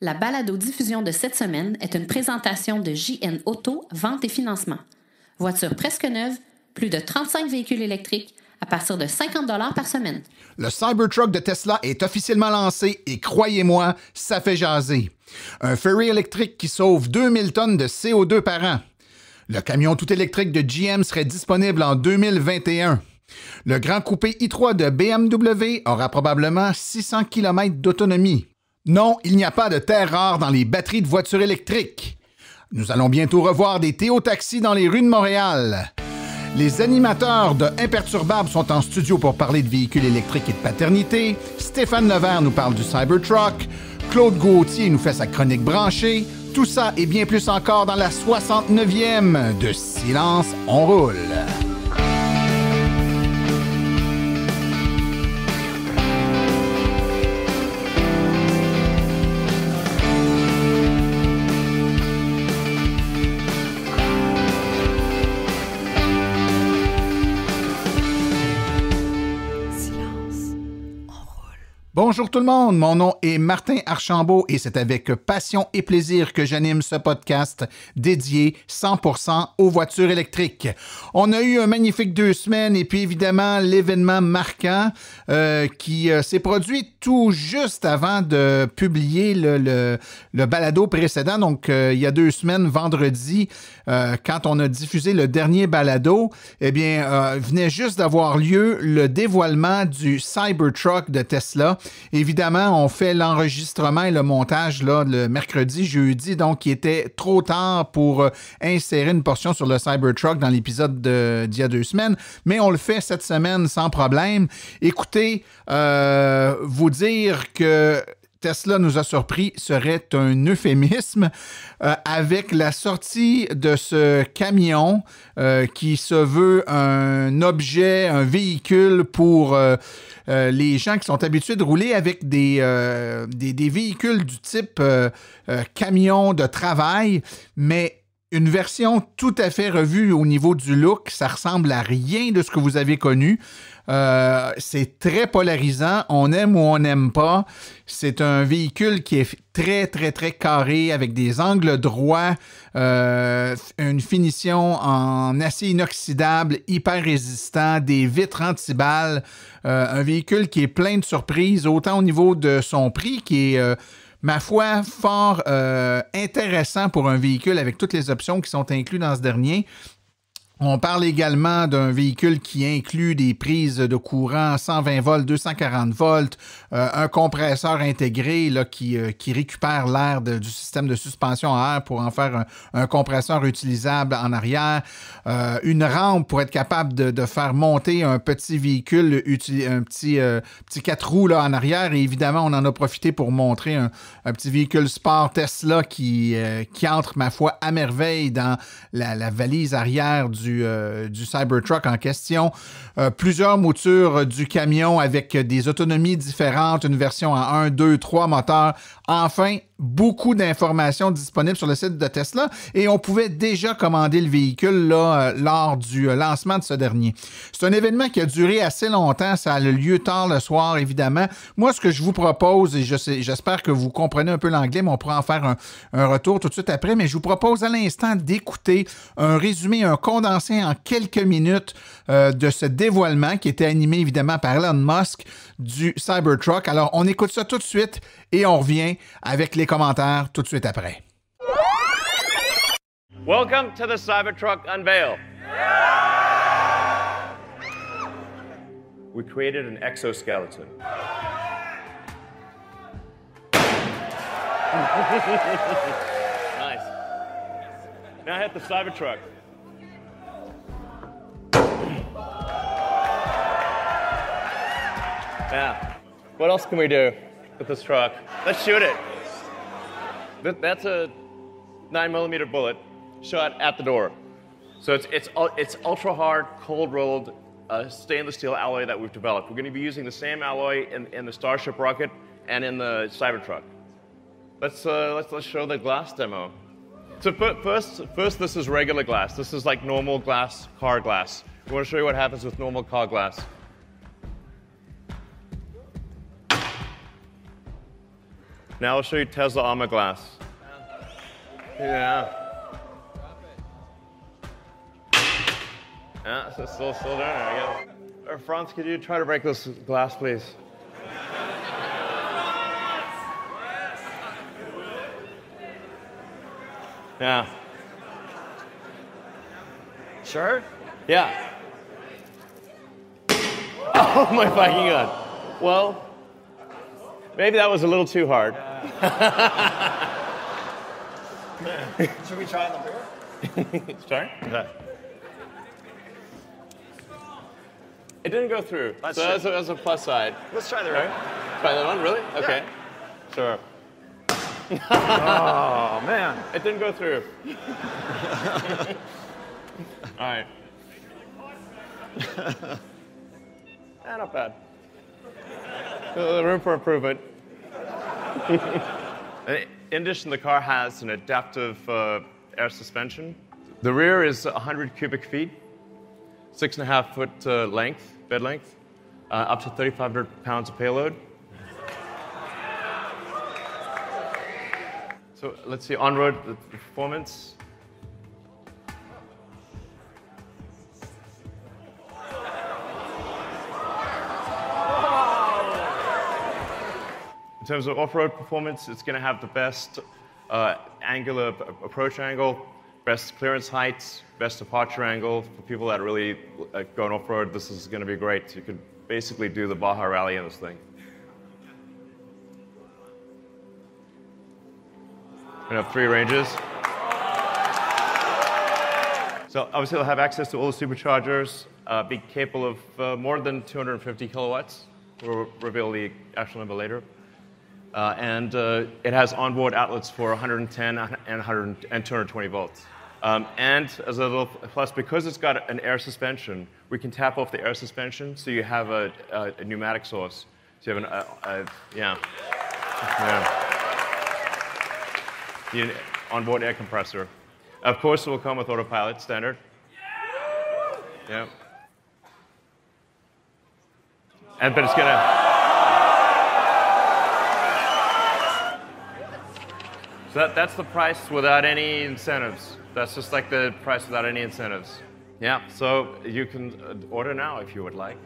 La balado-diffusion de cette semaine est une présentation de JN Auto, vente et financement. Voiture presque neuve, plus de 35 véhicules électriques à partir de 50 $ par semaine. Le Cybertruck de Tesla est officiellement lancé et croyez-moi, ça fait jaser. Un ferry électrique qui sauve 2000 tonnes de CO2 par an. Le camion tout électrique de GM serait disponible en 2021. Le grand coupé i3 de BMW aura probablement 600 km d'autonomie. Non, il n'y a pas de terre rare dans les batteries de voitures électriques. Nous allons bientôt revoir des Théo-taxis dans les rues de Montréal. Les animateurs de Imperturbables sont en studio pour parler de véhicules électriques et de paternité. Stéphane Levert nous parle du Cybertruck. Claude Gauthier nous fait sa chronique branchée. Tout ça et bien plus encore dans la 69e de Silence, on roule. Bonjour tout le monde, mon nom est Martin Archambault et c'est avec passion et plaisir que j'anime ce podcast dédié 100% aux voitures électriques. On a eu un magnifique 2 semaines et puis évidemment l'événement marquant qui s'est produit tout juste avant de publier le balado précédent, donc il y a 2 semaines, vendredi, quand on a diffusé le dernier balado, eh bien, venait juste d'avoir lieu le dévoilement du Cybertruck de Tesla. Évidemment, on fait l'enregistrement et le montage là, le mercredi, jeudi, donc il était trop tard pour insérer une portion sur le Cybertruck dans l'épisode d'il y a 2 semaines, mais on le fait cette semaine sans problème. Écoutez, vous dire que Tesla nous a surpris serait un euphémisme avec la sortie de ce camion qui se veut un objet, un véhicule pour les gens qui sont habitués de rouler avec des véhicules du type camion de travail, mais une version tout à fait revue au niveau du look. Ça ressemble à rien de ce que vous avez connu. C'est très polarisant. On aime ou on n'aime pas. C'est un véhicule qui est très, très, très carré avec des angles droits, une finition en acier inoxydable, hyper résistant, des vitres anti-balles. Un véhicule qui est plein de surprises, autant au niveau de son prix qui est ma foi, fort intéressant pour un véhicule avec toutes les options qui sont incluses dans ce dernier. On parle également d'un véhicule qui inclut des prises de courant 120 volts, 240 volts, un compresseur intégré là, qui récupère l'air du système de suspension à air pour en faire un compresseur utilisable en arrière, une rampe pour être capable de faire monter un petit véhicule, un petit 4 roues là, en arrière. Et évidemment, on en a profité pour montrer un petit véhicule sport Tesla qui entre, ma foi, à merveille dans la valise arrière du Cybertruck en question. Plusieurs moutures du camion avec des autonomies différentes, une version en 1, 2, 3 moteurs. Enfin, beaucoup d'informations disponibles sur le site de Tesla et on pouvait déjà commander le véhicule là, lors du lancement de ce dernier. C'est un événement qui a duré assez longtemps. Ça a lieu tard le soir, évidemment. Moi, ce que je vous propose, et j'espère que vous comprenez un peu l'anglais, mais on pourra en faire un retour tout de suite après, mais je vous propose à l'instant d'écouter un résumé, un condensé en quelques minutes de ce dévoilement qui était animé évidemment par Elon Musk du Cybertruck. Alors, on écoute ça tout de suite et on revient avec les commentaires tout de suite après. Welcome to the Cybertruck unveil. We created an exoskeleton. Nice. Now hit the Cybertruck. Now, what else can we do with this truck? Let's shoot it. That's a 9mm bullet shot at the door. So it's ultra hard, cold rolled stainless steel alloy that we've developed. We're going to be using the same alloy in the Starship rocket and in the Cybertruck. Let's show the glass demo. So first, this is regular glass. This is like normal glass, car glass. We want to show you what happens with normal car glass. Now I'll show you Tesla Armor Glass. Yeah. Yeah, so still down there, I guess. Franz, could you try to break this glass, please? Yeah. Sure? Yeah. Oh my fucking god. Well, maybe that was a little too hard. Should we try on the beer? Sorry? Okay. It didn't go through. That's a plus side. Let's try the Okay. beer. Try that one, really? Okay. Yeah. Sure. Oh, man. It didn't go through. All right. Not bad. Room for improvement. In addition, the car has an adaptive air suspension. The rear is 100 cubic feet, 6.5 foot length, bed length, up to 3,500 pounds of payload. So let's see, on-road the performance. In terms of off-road performance, it's going to have the best angular approach angle, best clearance heights, best departure angle. For people that are really going off-road, this is going to be great. You could basically do the Baja Rally in this thing. We have 3 ranges. So obviously it'll have access to all the superchargers, be capable of more than 250 kilowatts. We'll reveal the actual number later. And it has onboard outlets for 110 and 220 volts. And as a little plus, because it's got an air suspension, we can tap off the air suspension so you have a pneumatic source. So you have yeah. You need an onboard air compressor. Of course, it will come with autopilot, standard. Yeah. But it's gonna. So that's the price without any incentives. That's just like the price without any incentives. Yeah. So you can order now if you would like.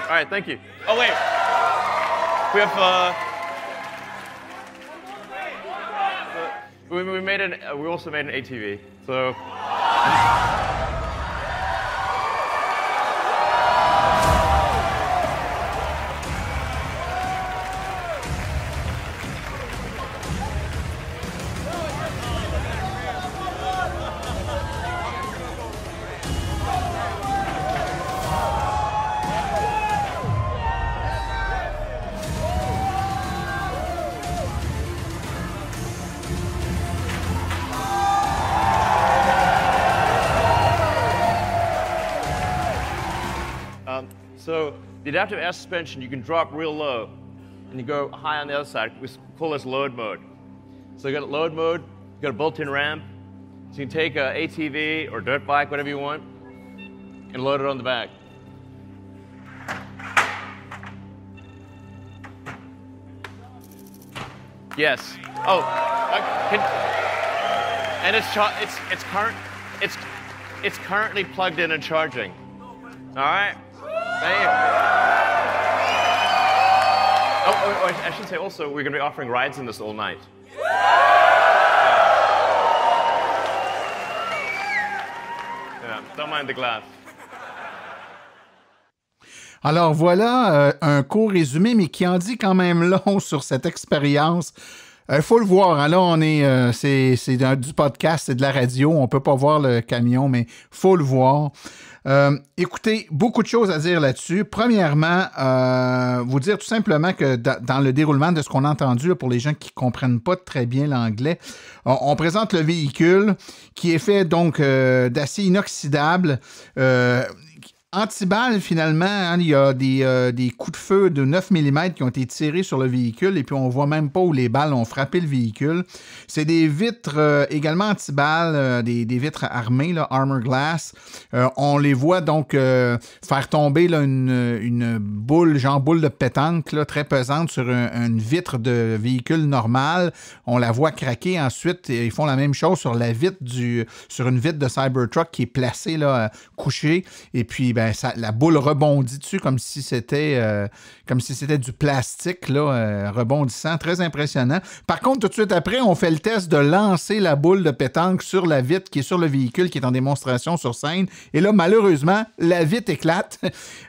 All right. Thank you. Oh wait. We have. We also made an ATV. So. So the adaptive air suspension, you can drop real low, and you go high on the other side. We call this load mode. So you got load mode, you got a built-in ramp, so you can take an ATV or dirt bike, whatever you want, and load it on the back. Yes. Oh, and it's currently plugged in and charging. All right. Thank you. Oh, I should say also, we're going to be offering rides in this all night. Yeah, don't mind the glass. Alors voilà un court résumé, mais qui en dit quand même long sur cette expérience. Faut le voir, hein, là on est, c'est du podcast, c'est de la radio, on peut pas voir le camion, mais faut le voir. Écoutez, beaucoup de choses à dire là-dessus. Premièrement, vous dire tout simplement que dans le déroulement de ce qu'on a entendu, là, pour les gens qui comprennent pas très bien l'anglais, on présente le véhicule qui est fait donc d'acier inoxydable, Antiballe, finalement, hein, il y a des coups de feu de 9 mm qui ont été tirés sur le véhicule et puis on voit même pas où les balles ont frappé le véhicule. C'est des vitres également antiballes, des vitres armées, là, armor glass. On les voit donc faire tomber là, une boule, genre boule de pétanque, là, très pesante sur une vitre de véhicule normal. On la voit craquer. Ensuite, ils font la même chose sur la vitre sur une vitre de Cybertruck qui est placée là, couchée. Et puis, la boule rebondit dessus comme si c'était du plastique là, rebondissant, très impressionnant. Par contre, tout de suite après, on fait le test de lancer la boule de pétanque sur la vitre qui est sur le véhicule qui est en démonstration sur scène. Et là, malheureusement, la vitre éclate.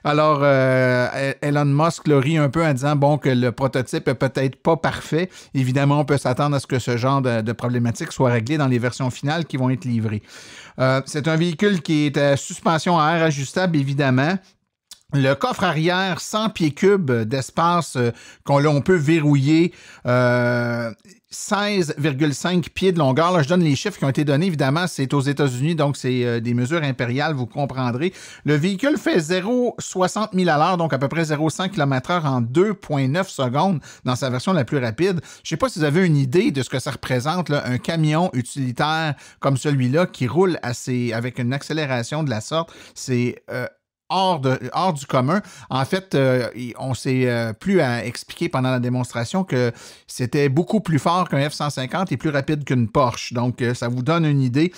Alors, Elon Musk le rit un peu en disant que le prototype est peut-être pas parfait. Évidemment, on peut s'attendre à ce que ce genre de problématique soit réglé dans les versions finales qui vont être livrées. C'est un véhicule qui est à suspension à air ajustable, évidemment. Le coffre arrière 100 pieds cubes d'espace qu'on peut verrouiller, 16,5 pieds de longueur. Là, je donne les chiffres qui ont été donnés. Évidemment, c'est aux États-Unis, donc c'est des mesures impériales, vous comprendrez. Le véhicule fait 0,60 000 à l'heure, donc à peu près 0,5 km/h en 2,9 secondes dans sa version la plus rapide. Je ne sais pas si vous avez une idée de ce que ça représente, là, un camion utilitaire comme celui-là qui roule avec une accélération de la sorte. C'est hors du commun. En fait, on s'est plus à expliquer pendant la démonstration que c'était beaucoup plus fort qu'un F-150 et plus rapide qu'une Porsche. Donc, ça vous donne une idée.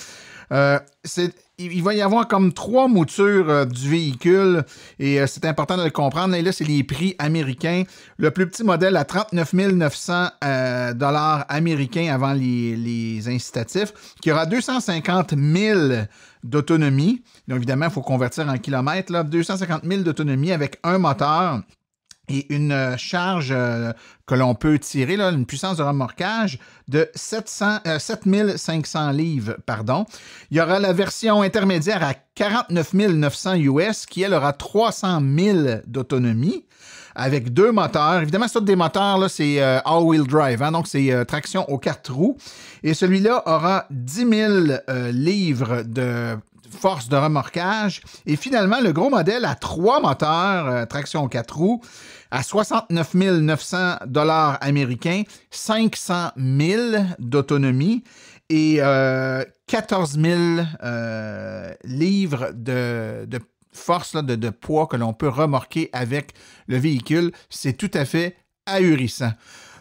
Il va y avoir comme 3 moutures du véhicule et c'est important de le comprendre. Et là, c'est les prix américains. Le plus petit modèle à 39 900 $ américains avant les incitatifs, qui aura 250 000 d'autonomie. Donc, évidemment, il faut convertir en kilomètres. Là, 250 000 d'autonomie avec un moteur et une charge que l'on peut tirer, là, une puissance de remorquage de 7500 livres. Pardon. Il y aura la version intermédiaire à 49 900 US qui, elle, aura 300 000 d'autonomie avec 2 moteurs. Évidemment, c'est tous des moteurs, là, c'est all-wheel drive, hein, donc c'est traction aux 4 roues. Et celui-là aura 10 000 livres de force de remorquage. Et finalement, le gros modèle a 3 moteurs, traction aux 4 roues, à 69 900 $ américains, 500 000 d'autonomie et 14 000 livres de force, là, de poids que l'on peut remorquer avec le véhicule. C'est tout à fait ahurissant.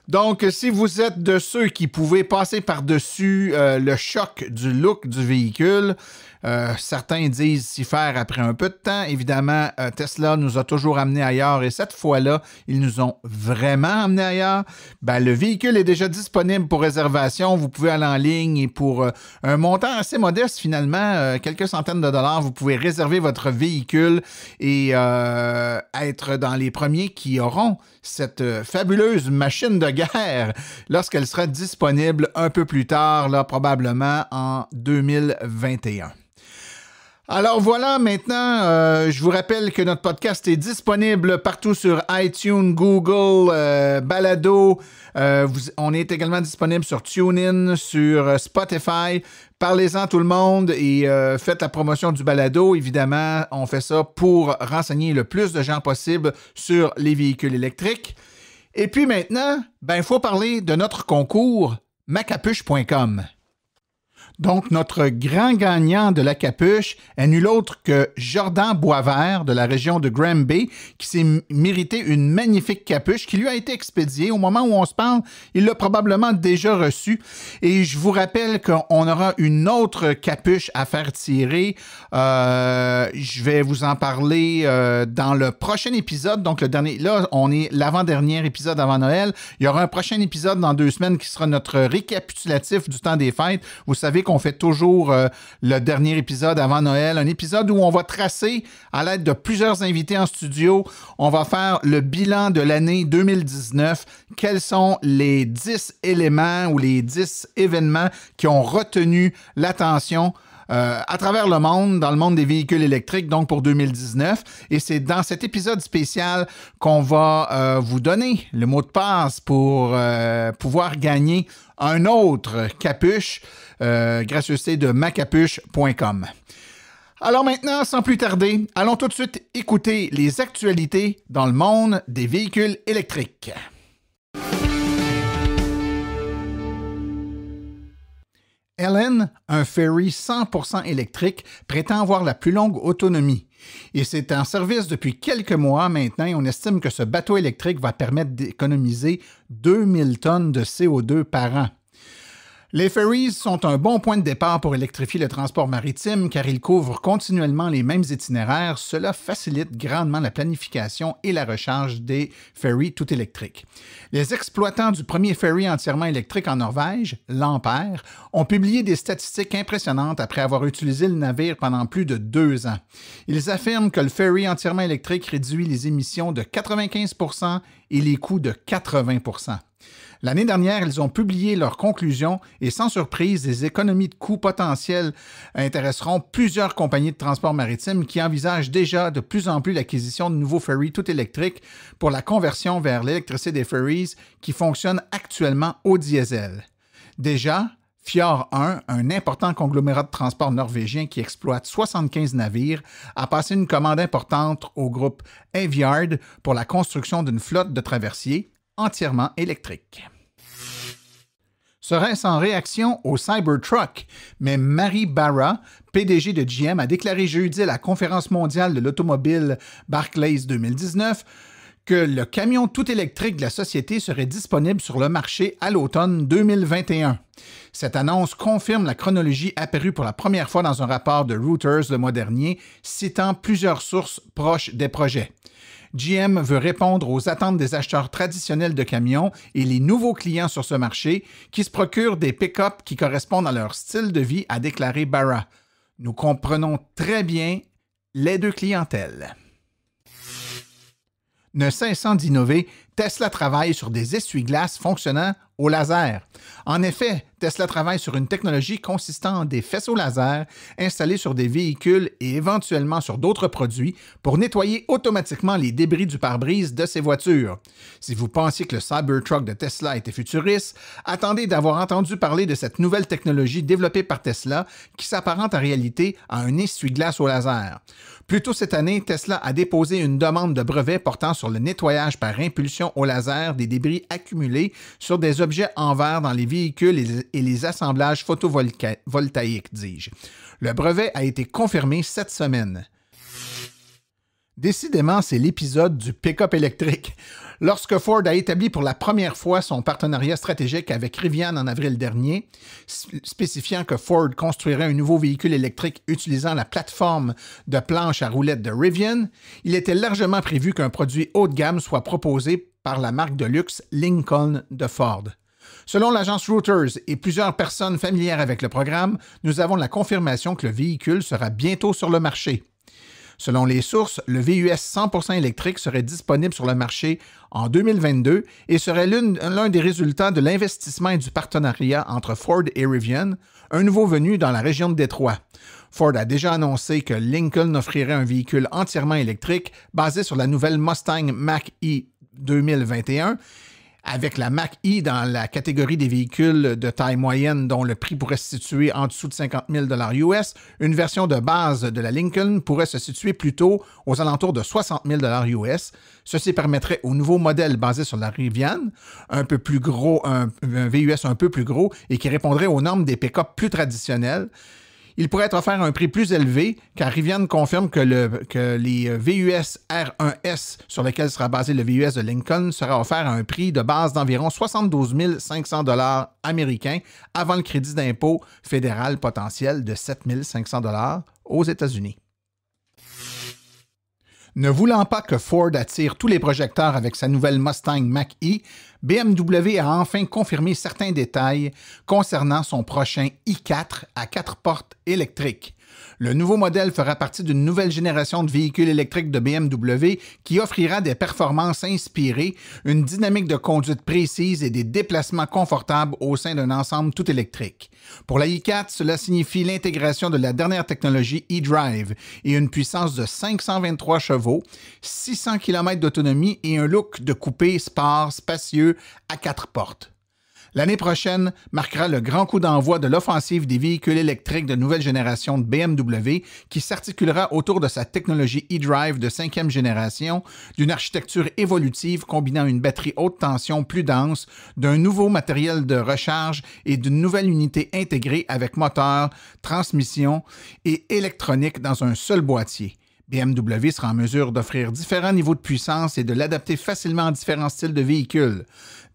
Donc, si vous êtes de ceux qui pouvaient passer par-dessus le choc du look du véhicule, certains disent s'y faire après un peu de temps. Évidemment, Tesla nous a toujours amenés ailleurs et cette fois-là, ils nous ont vraiment amenés ailleurs. Le véhicule est déjà disponible pour réservation. Vous pouvez aller en ligne et pour un montant assez modeste, finalement, quelques centaines de dollars, vous pouvez réserver votre véhicule et être dans les premiers qui auront cette fabuleuse machine de guerre lorsqu'elle sera disponible un peu plus tard, là, probablement en 2021. Alors voilà, maintenant, je vous rappelle que notre podcast est disponible partout sur iTunes, Google, Balado. On est également disponible sur TuneIn, sur Spotify. Parlez-en tout le monde et faites la promotion du balado. Évidemment, on fait ça pour renseigner le plus de gens possible sur les véhicules électriques. Et puis maintenant, il faut parler de notre concours macapuche.com. Donc, notre grand gagnant de la capuche est nul autre que Jordan Boisvert de la région de Granby qui s'est mérité une magnifique capuche qui lui a été expédiée. Au moment où on se parle, il l'a probablement déjà reçue. Et je vous rappelle qu'on aura une autre capuche à faire tirer. Je vais vous en parler dans le prochain épisode. Donc, le dernier, là, on est l'avant-dernier épisode avant Noël. Il y aura un prochain épisode dans 2 semaines qui sera notre récapitulatif du temps des fêtes. Vous savez qu'on fait toujours le dernier épisode avant Noël, un épisode où on va tracer à l'aide de plusieurs invités en studio, on va faire le bilan de l'année 2019, quels sont les 10 éléments ou les 10 événements qui ont retenu l'attention à travers le monde, dans le monde des véhicules électriques, donc pour 2019. Et c'est dans cet épisode spécial qu'on va vous donner le mot de passe pour pouvoir gagner un autre capuche, gracieuseté de macapuche.com. Alors maintenant, sans plus tarder, allons tout de suite écouter les actualités dans le monde des véhicules électriques. Ellen, un ferry 100% électrique, prétend avoir la plus longue autonomie. Et c'est en service depuis quelques mois maintenant et on estime que ce bateau électrique va permettre d'économiser 2000 tonnes de CO2 par an. Les ferries sont un bon point de départ pour électrifier le transport maritime car ils couvrent continuellement les mêmes itinéraires. Cela facilite grandement la planification et la recharge des ferries tout électriques. Les exploitants du premier ferry entièrement électrique en Norvège, l'Ampère, ont publié des statistiques impressionnantes après avoir utilisé le navire pendant plus de 2 ans. Ils affirment que le ferry entièrement électrique réduit les émissions de 95 % et les coûts de 80 %. L'année dernière, ils ont publié leurs conclusions et sans surprise, les économies de coûts potentielles intéresseront plusieurs compagnies de transport maritime qui envisagent déjà de plus en plus l'acquisition de nouveaux ferries tout électriques pour la conversion vers l'électricité des ferries qui fonctionnent actuellement au diesel. Déjà, Fjord 1, un important conglomérat de transport norvégien qui exploite 75 navires, a passé une commande importante au groupe Aviard pour la construction d'une flotte de traversiers entièrement électrique. Serait-ce en réaction au Cybertruck? Mais Mary Barra, PDG de GM, a déclaré jeudi à la conférence mondiale de l'automobile Barclays 2019 que le camion tout électrique de la société serait disponible sur le marché à l'automne 2021. Cette annonce confirme la chronologie apparue pour la première fois dans un rapport de Reuters le mois dernier, citant plusieurs sources proches des projets. GM veut répondre aux attentes des acheteurs traditionnels de camions et les nouveaux clients sur ce marché qui se procurent des pick-up qui correspondent à leur style de vie, a déclaré Barra. Nous comprenons très bien les deux clientèles. Ne cessant d'innover, Tesla travaille sur des essuie-glaces fonctionnant au laser. En effet, Tesla travaille sur une technologie consistant en des faisceaux laser installés sur des véhicules et éventuellement sur d'autres produits pour nettoyer automatiquement les débris du pare-brise de ces voitures. Si vous pensiez que le Cybertruck de Tesla était futuriste, attendez d'avoir entendu parler de cette nouvelle technologie développée par Tesla qui s'apparente en réalité à un essuie-glace au laser. Plus tôt cette année, Tesla a déposé une demande de brevet portant sur le nettoyage par impulsion au laser des débris accumulés sur des objets en verre dans les véhicules et les assemblages photovoltaïques, dis-je. Le brevet a été confirmé cette semaine. Décidément, c'est l'épisode du pick-up électrique. Lorsque Ford a établi pour la première fois son partenariat stratégique avec Rivian en avril dernier, spécifiant que Ford construirait un nouveau véhicule électrique utilisant la plateforme de planche à roulettes de Rivian, il était largement prévu qu'un produit haut de gamme soit proposé par la marque de luxe Lincoln de Ford. Selon l'agence Reuters et plusieurs personnes familières avec le programme, nous avons la confirmation que le véhicule sera bientôt sur le marché. Selon les sources, le VUS 100% électrique serait disponible sur le marché en 2022 et serait l'un des résultats de l'investissement et du partenariat entre Ford et Rivian, un nouveau venu dans la région de Détroit. Ford a déjà annoncé que Lincoln offrirait un véhicule entièrement électrique basé sur la nouvelle Mustang Mach-E 2021, avec la Mach-E dans la catégorie des véhicules de taille moyenne dont le prix pourrait se situer en dessous de 50 000 US, une version de base de la Lincoln pourrait se situer plutôt aux alentours de 60 000 US. Ceci permettrait au nouveau modèle basé sur la Rivian, un peu plus gros, un VUS un peu plus gros et qui répondrait aux normes des pick-up plus traditionnels. Il pourrait être offert à un prix plus élevé, car Rivian confirme que les VUS R1S sur lesquels sera basé le VUS de Lincoln sera offert à un prix de base d'environ 72 500 $ américains avant le crédit d'impôt fédéral potentiel de 7 500 $ aux États-Unis. Ne voulant pas que Ford attire tous les projecteurs avec sa nouvelle Mustang Mach-E, BMW a enfin confirmé certains détails concernant son prochain i4 à 4 portes électriques. Le nouveau modèle fera partie d'une nouvelle génération de véhicules électriques de BMW qui offrira des performances inspirées, une dynamique de conduite précise et des déplacements confortables au sein d'un ensemble tout électrique. Pour la i4, cela signifie l'intégration de la dernière technologie eDrive et une puissance de 523 chevaux, 600 km d'autonomie et un look de coupé sport spacieux à 4 portes. L'année prochaine marquera le grand coup d'envoi de l'offensive des véhicules électriques de nouvelle génération de BMW qui s'articulera autour de sa technologie eDrive de 5e génération, d'une architecture évolutive combinant une batterie haute tension plus dense, d'un nouveau matériel de recharge et d'une nouvelle unité intégrée avec moteur, transmission et électronique dans un seul boîtier. BMW sera en mesure d'offrir différents niveaux de puissance et de l'adapter facilement à différents styles de véhicules.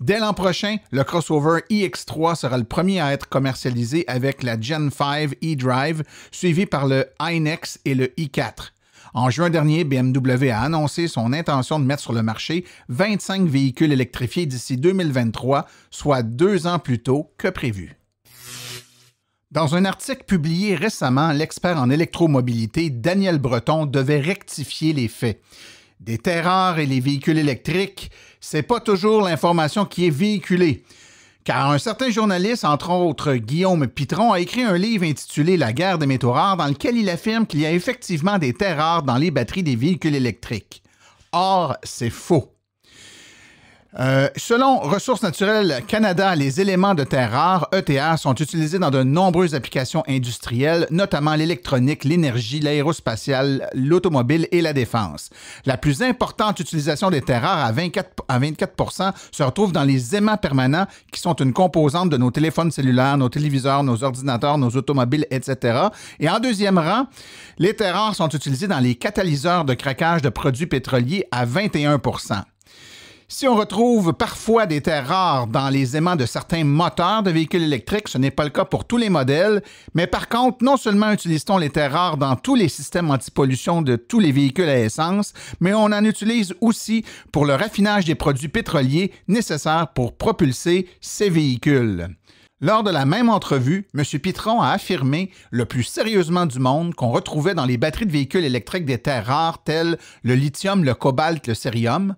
Dès l'an prochain, le crossover iX3 sera le premier à être commercialisé avec la Gen 5 eDrive, suivi par le iNext et le i4. En juin dernier, BMW a annoncé son intention de mettre sur le marché 25 véhicules électrifiés d'ici 2023, soit 2 ans plus tôt que prévu. Dans un article publié récemment, l'expert en électromobilité Daniel Breton devait rectifier les faits. Des terres rares et les véhicules électriques, c'est pas toujours l'information qui est véhiculée. Car un certain journaliste, entre autres Guillaume Pitron, a écrit un livre intitulé « La guerre des métaux rares » dans lequel il affirme qu'il y a effectivement des terres rares dans les batteries des véhicules électriques. Or, c'est faux. Selon Ressources naturelles Canada, les éléments de terres rares, ETR, sont utilisés dans de nombreuses applications industrielles, notamment l'électronique, l'énergie, l'aérospatiale, l'automobile et la défense. La plus importante utilisation des terres rares, à 24%, se retrouve dans les aimants permanents, qui sont une composante de nos téléphones cellulaires, nos téléviseurs, nos ordinateurs, nos automobiles, etc. Et en deuxième rang, les terres rares sont utilisées dans les catalyseurs de craquage de produits pétroliers à 21%. Si on retrouve parfois des terres rares dans les aimants de certains moteurs de véhicules électriques, ce n'est pas le cas pour tous les modèles, mais par contre, non seulement utilise-t-on les terres rares dans tous les systèmes antipollution de tous les véhicules à essence, mais on en utilise aussi pour le raffinage des produits pétroliers nécessaires pour propulser ces véhicules. Lors de la même entrevue, M. Pitron a affirmé, le plus sérieusement du monde, qu'on retrouvait dans les batteries de véhicules électriques des terres rares telles le lithium, le cobalt, le cérium.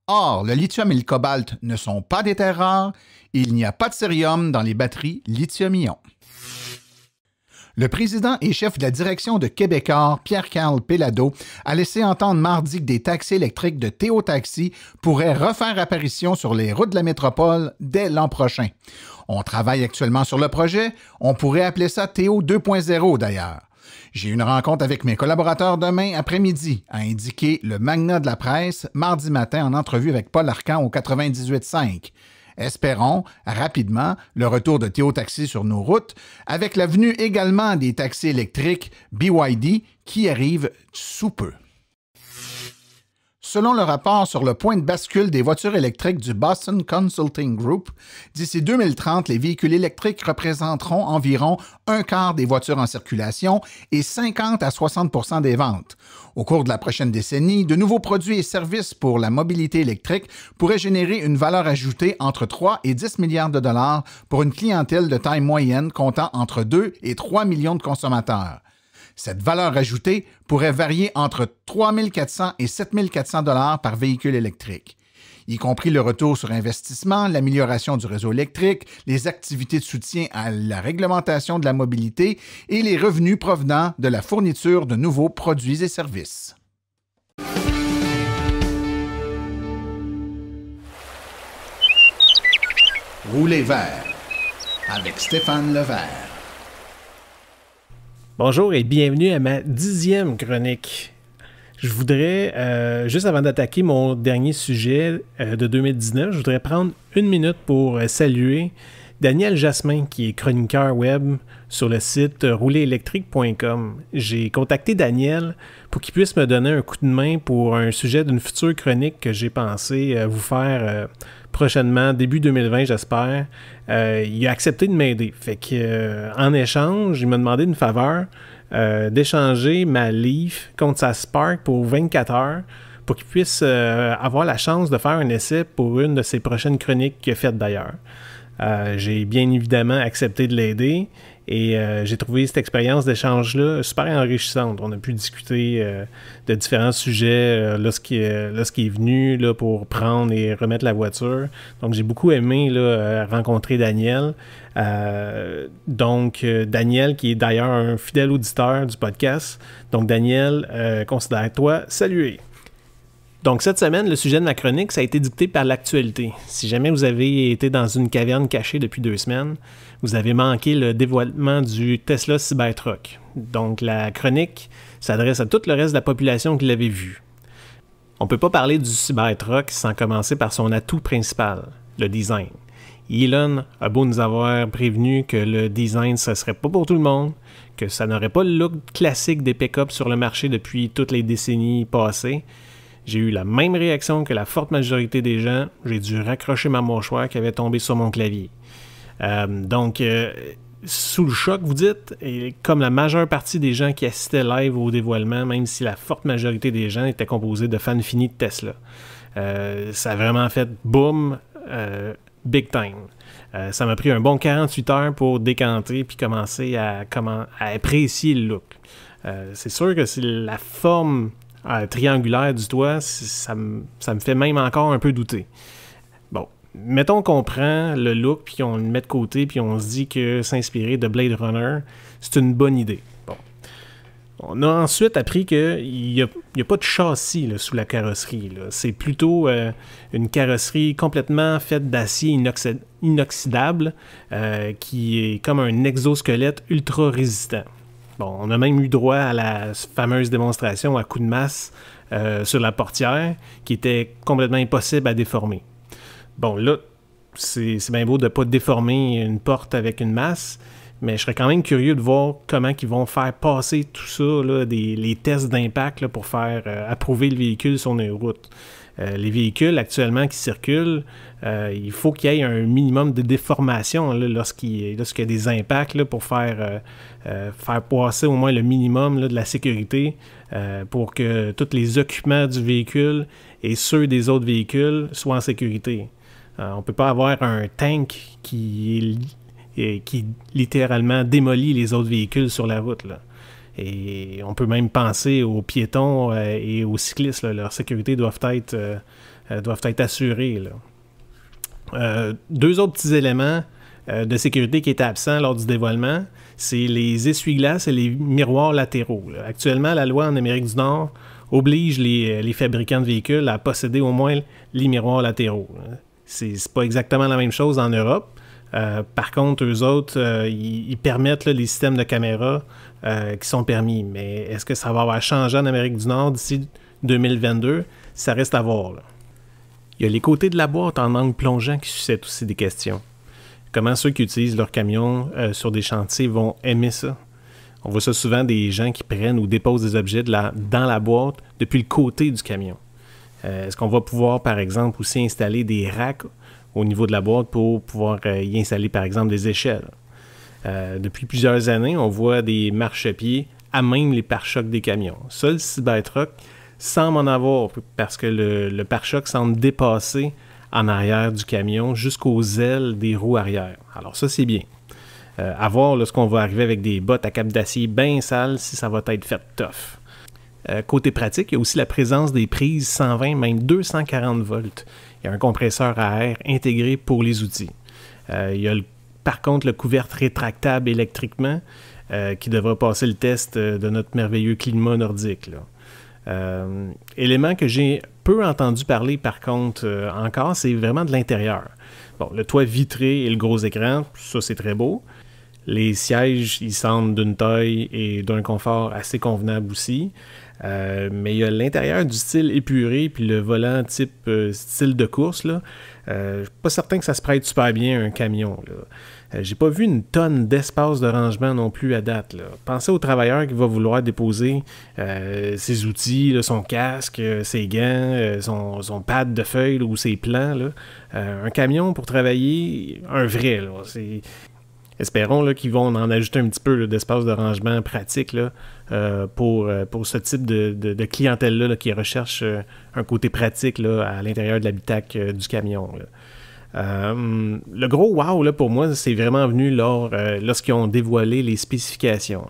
Or, le lithium et le cobalt ne sont pas des terres rares et il n'y a pas de cérium dans les batteries lithium-ion. Le président et chef de la direction de Québecor, Pierre-Carl Péladeau, a laissé entendre mardi que des taxis électriques de Théo Taxi pourraient refaire apparition sur les routes de la métropole dès l'an prochain. On travaille actuellement sur le projet, on pourrait appeler ça Théo 2.0 d'ailleurs. J'ai une rencontre avec mes collaborateurs demain après-midi, a indiqué le magnat de la presse mardi matin en entrevue avec Paul Arcan au 98.5. Espérons rapidement le retour de Théo Taxi sur nos routes, avec la venue également des taxis électriques BYD qui arrivent sous peu. Selon le rapport sur le point de bascule des voitures électriques du Boston Consulting Group, d'ici 2030, les véhicules électriques représenteront environ un quart des voitures en circulation et 50 à 60% des ventes. Au cours de la prochaine décennie, de nouveaux produits et services pour la mobilité électrique pourraient générer une valeur ajoutée entre 3 et 10 milliards de dollars pour une clientèle de taille moyenne comptant entre 2 et 3 millions de consommateurs. Cette valeur ajoutée pourrait varier entre 3 400 et 7 400 $ par véhicule électrique, y compris le retour sur investissement, l'amélioration du réseau électrique, les activités de soutien à la réglementation de la mobilité et les revenus provenant de la fourniture de nouveaux produits et services. Roulez vert avec Stéphane Levert. Bonjour et bienvenue à ma 10e chronique. Je voudrais, juste avant d'attaquer mon dernier sujet de 2019, je voudrais prendre une minute pour saluer Daniel Jasmin, qui est chroniqueur web sur le site roulerélectrique.com. J'ai contacté Daniel pour qu'il puisse me donner un coup de main pour un sujet d'une future chronique que j'ai pensé vous faire prochainement, début 2020, j'espère. Il a accepté de m'aider. Fait que, en échange, il m'a demandé une faveur d'échanger ma Leaf contre sa Spark pour 24 heures pour qu'il puisse avoir la chance de faire un essai pour une de ses prochaines chroniques qu'il a faites d'ailleurs. J'ai bien évidemment accepté de l'aider et j'ai trouvé cette expérience d'échange-là super enrichissante. On a pu discuter de différents sujets lorsqu'il est venu là, pour prendre et remettre la voiture. Donc j'ai beaucoup aimé là, rencontrer Daniel. Daniel qui est d'ailleurs un fidèle auditeur du podcast. Donc Daniel, considère-toi salué. Donc, cette semaine, le sujet de ma chronique, ça a été dicté par l'actualité. Si jamais vous avez été dans une caverne cachée depuis 2 semaines, vous avez manqué le dévoilement du Tesla Cybertruck. Donc, la chronique s'adresse à tout le reste de la population qui l'avait vu. On ne peut pas parler du Cybertruck sans commencer par son atout principal, le design. Elon a beau nous avoir prévenu que le design, ce ne serait pas pour tout le monde, que ça n'aurait pas le look classique des pick-up sur le marché depuis toutes les décennies passées. J'ai eu la même réaction que la forte majorité des gens. J'ai dû raccrocher ma mâchoire qui avait tombé sur mon clavier. Donc, sous le choc, vous dites, et comme la majeure partie des gens qui assistaient live au dévoilement, même si la forte majorité des gens étaient composés de fans finis de Tesla. Ça a vraiment fait boom, big time. Ça m'a pris un bon 48 heures pour décanter puis commencer à apprécier le look. C'est sûr que c'est la forme triangulaire du toit, ça me fait même encore un peu douter. Bon, mettons qu'on prend le look puis on le met de côté puis on se dit que s'inspirer de Blade Runner, c'est une bonne idée. Bon. On a ensuite appris qu'il n'y a pas de châssis là, sous la carrosserie. Là. C'est plutôt une carrosserie complètement faite d'acier inoxydable qui est comme un exosquelette ultra résistant. Bon, on a même eu droit à la fameuse démonstration à coup de masse sur la portière qui était complètement impossible à déformer. Bon, là, c'est bien beau de ne pas déformer une porte avec une masse, mais je serais quand même curieux de voir comment ils vont faire passer tout ça, là, les tests d'impact là, pour faire approuver le véhicule sur nos routes. Les véhicules actuellement qui circulent, il faut qu'il y ait un minimum de déformation là, lorsqu'il y a des impacts là, pour faire passer au moins le minimum là, de la sécurité pour que tous les occupants du véhicule et ceux des autres véhicules soient en sécurité. On ne peut pas avoir un tank qui littéralement démolit les autres véhicules sur la route, là. Et on peut même penser aux piétons et aux cyclistes. Là. Leur sécurité doivent être assurées. Là. 2 autres petits éléments de sécurité qui étaient absents lors du dévoilement, c'est les essuie-glaces et les miroirs latéraux. Là. Actuellement, la loi en Amérique du Nord oblige les fabricants de véhicules à posséder au moins les miroirs latéraux. Là. C'est pas exactement la même chose en Europe. Par contre, eux autres, ils permettent là, les systèmes de caméras qui sont permis. Mais est-ce que ça va avoir changé en Amérique du Nord d'ici 2022? Ça reste à voir. Là. Il y a les côtés de la boîte en angle plongeant qui suscitent aussi des questions. Comment ceux qui utilisent leur camion sur des chantiers vont aimer ça? On voit ça souvent des gens qui prennent ou déposent des objets dans la boîte depuis le côté du camion. Est-ce qu'on va pouvoir, par exemple, aussi installer des racks au niveau de la boîte pour pouvoir y installer, par exemple, des échelles? Depuis plusieurs années, on voit des marchepieds à même les pare-chocs des camions. Ça, le Cybertruck semble en avoir parce que le pare-choc semble dépasser en arrière du camion jusqu'aux ailes des roues arrière. Alors ça, c'est bien. À voir lorsqu'on va arriver avec des bottes à cap d'acier bien sales si ça va être fait tough. Côté pratique, il y a aussi la présence des prises 120, même 240 volts. Il y a un compresseur à air intégré pour les outils. Il y a par contre le couvercle rétractable électriquement qui devra passer le test de notre merveilleux climat nordique. Là. Élément que j'ai peu entendu parler par contre encore, c'est vraiment de l'intérieur. Bon, le toit vitré et le gros écran, ça c'est très beau. Les sièges, ils semblent d'une taille et d'un confort assez convenable aussi. Mais il y a l'intérieur du style épuré puis le volant type style de course. Là. Je suis pas certain que ça se prête super bien à un camion. Là. J'ai pas vu une tonne d'espace de rangement non plus à date. Là. Pensez au travailleur qui va vouloir déposer ses outils, là, son casque, ses gants, son pad de feuilles là, ou ses plans. Là. Un camion pour travailler, un vrai. Là, espérons là, qu'ils vont en ajouter un petit peu là, d'espace de rangement pratique là, pour ce type de clientèle-là là, qui recherche un côté pratique là, à l'intérieur de l'habitacle du camion. Là. Le gros wow là, pour moi, c'est vraiment venu lorsqu'ils ont dévoilé les spécifications.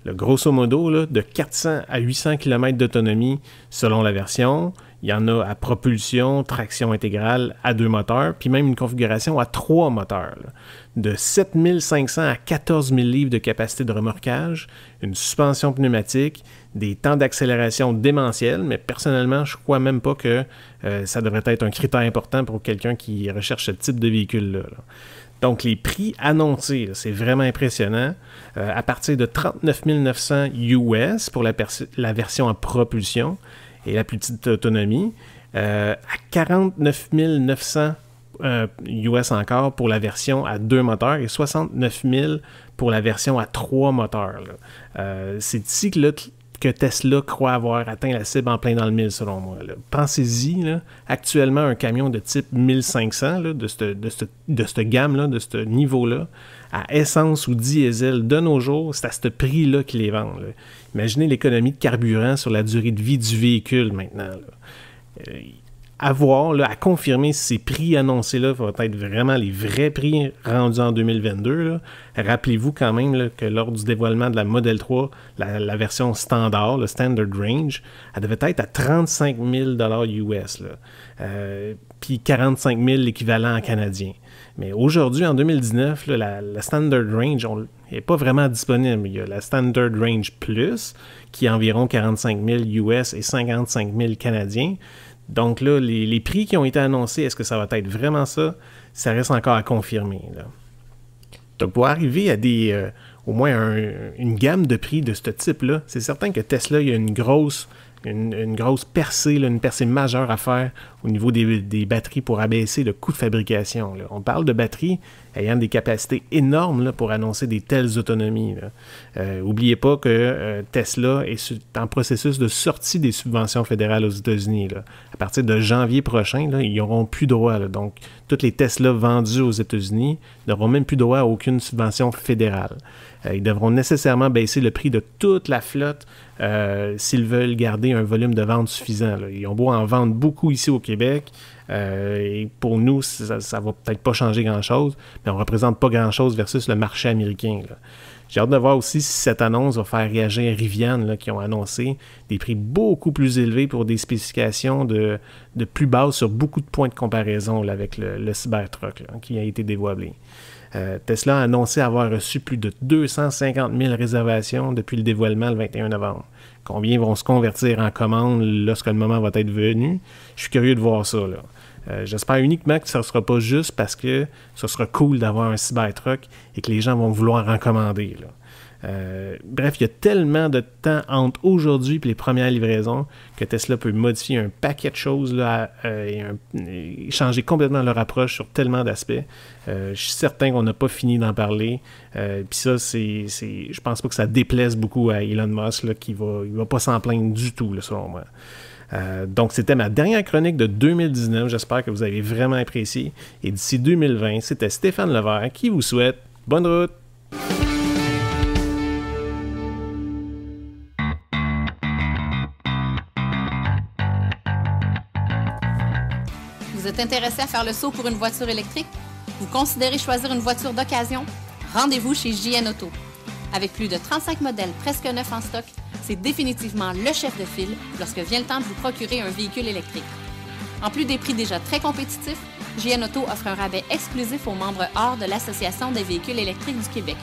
Le grosso modo, là, de 400 à 800 km d'autonomie selon la version. Il y en a à propulsion, traction intégrale à 2 moteurs, puis même une configuration à 3 moteurs, là. De 7500 à 14 000 livres de capacité de remorquage, une suspension pneumatique, des temps d'accélération démentiels, mais personnellement, je ne crois même pas que ça devrait être un critère important pour quelqu'un qui recherche ce type de véhicule-là, là. Donc, les prix annoncés, là, c'est vraiment impressionnant. À partir de 39 900 US pour la version en propulsion et la plus petite autonomie, à 49 900 US encore pour la version à 2 moteurs et 69 000 pour la version à 3 moteurs. C'est ici que Tesla croit avoir atteint la cible en plein dans le mille, selon moi, là. Pensez-y, là, actuellement, un camion de type 1500, là, de cette gamme-là, de ce niveau-là, à essence ou diesel de nos jours, c'est à ce prix-là qu'ils les vendent, là. Imaginez l'économie de carburant sur la durée de vie du véhicule maintenant, là. À voir, là, à confirmer si ces prix annoncés-là vont être vraiment les vrais prix rendus en 2022. Là. Rappelez-vous quand même là, que lors du dévoilement de la Model 3, la version standard, le Standard Range, elle devait être à 35 000 US, puis 45 000 l'équivalent en canadien. Mais aujourd'hui, en 2019, là, la Standard Range n'est pas vraiment disponible. Il y a la Standard Range Plus, qui est environ 45 000 US et 55 000 canadiens. Donc là, les prix qui ont été annoncés, est-ce que ça va être vraiment ça? Ça reste encore à confirmer, là. Donc pour arriver à au moins une gamme de prix de ce type-là, c'est certain que Tesla, il y a une grosse percée, là, une percée majeure à faire au niveau des batteries pour abaisser le coût de fabrication, là. On parle de batteries ayant des capacités énormes là, pour annoncer des telles autonomies, là. N'oubliez pas que Tesla est en processus de sortie des subventions fédérales aux États-Unis, là. À partir de janvier prochain, là, ils n'auront plus droit, là. Donc, toutes les Tesla vendues aux États-Unis n'auront même plus droit à aucune subvention fédérale. Ils devront nécessairement baisser le prix de toute la flotte s'ils veulent garder un volume de vente suffisant, là. Ils ont beau en vendre beaucoup ici au Québec, et pour nous, ça va peut-être pas changer grand-chose, mais on ne représente pas grand-chose versus le marché américain, là. J'ai hâte de voir aussi si cette annonce va faire réagir Rivian, là, qui ont annoncé des prix beaucoup plus élevés pour des spécifications de plus basses sur beaucoup de points de comparaison là, avec le Cybertruck là, qui a été dévoilé. Tesla a annoncé avoir reçu plus de 250 000 réservations depuis le dévoilement le 21 novembre. Combien vont se convertir en commandes lorsque le moment va être venu? Je suis curieux de voir ça, là. J'espère uniquement que ça ne sera pas juste parce que ce sera cool d'avoir un Cybertruck et que les gens vont vouloir en commander, là. Bref, il y a tellement de temps entre aujourd'hui et les premières livraisons que Tesla peut modifier un paquet de choses là, et changer complètement leur approche sur tellement d'aspects. Je suis certain qu'on n'a pas fini d'en parler. Puis ça, je pense pas que ça déplaise beaucoup à Elon Musk, là, il va pas s'en plaindre du tout, là, selon moi. Donc, c'était ma dernière chronique de 2019. J'espère que vous avez vraiment apprécié. Et d'ici 2020, c'était Stéphane Levert qui vous souhaite bonne route! Vous êtes intéressé à faire le saut pour une voiture électrique? Vous considérez choisir une voiture d'occasion? Rendez-vous chez JN Auto. Avec plus de 35 modèles presque neufs en stock, c'est définitivement le chef de file lorsque vient le temps de vous procurer un véhicule électrique. En plus des prix déjà très compétitifs, JN Auto offre un rabais exclusif aux membres hors de l'Association des véhicules électriques du Québec.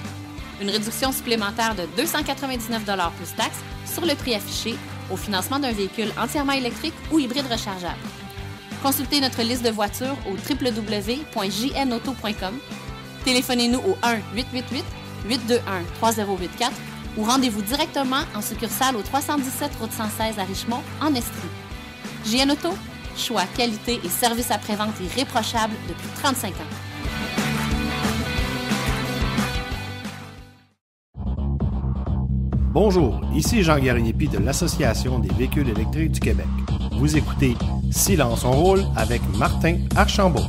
Une réduction supplémentaire de 299 $ plus taxes sur le prix affiché au financement d'un véhicule entièrement électrique ou hybride rechargeable. Consultez notre liste de voitures au www.jnauto.com. Téléphonez-nous au 1-888-821-3084 ou rendez-vous directement en succursale au 317 route 116 à Richmond, en Estrie. JN Auto, choix, qualité et service après-vente irréprochable depuis 35 ans. Bonjour, ici Jean Garnier-Pi de l'Association des véhicules électriques du Québec. Vous écoutez Silence on roule avec Martin Archambault.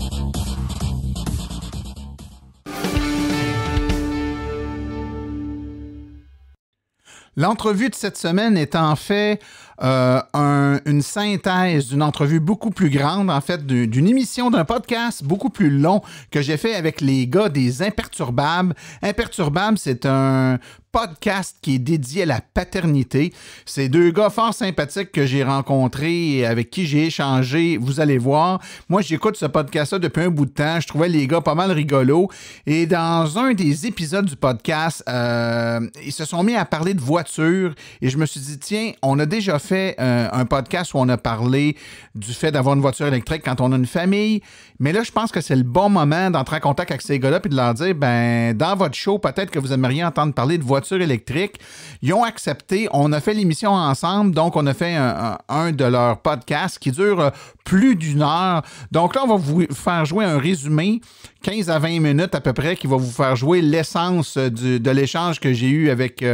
L'entrevue de cette semaine est en fait une synthèse d'une entrevue beaucoup plus grande, en fait, d'une émission d'un podcast beaucoup plus long que j'ai fait avec les gars des Imperturbables. Imperturbables, c'est un podcast qui est dédié à la paternité. C'est deux gars fort sympathiques que j'ai rencontrés et avec qui j'ai échangé. Vous allez voir. Moi, j'écoute ce podcast-là depuis un bout de temps. Je trouvais les gars pas mal rigolos. Et dans un des épisodes du podcast, ils se sont mis à parler de voitures. Et je me suis dit, tiens, on a déjà fait un podcast où on a parlé du fait d'avoir une voiture électrique quand on a une famille. Mais là, je pense que c'est le bon moment d'entrer en contact avec ces gars-là et de leur dire, ben, dans votre show, peut-être que vous aimeriez entendre parler de voitures électriques. Ils ont accepté. On a fait l'émission ensemble. Donc, on a fait un de leurs podcasts qui dure plus d'une heure. Donc là, on va vous faire jouer un résumé, 15 à 20 minutes à peu près, qui va vous faire jouer l'essence de l'échange que j'ai eu avec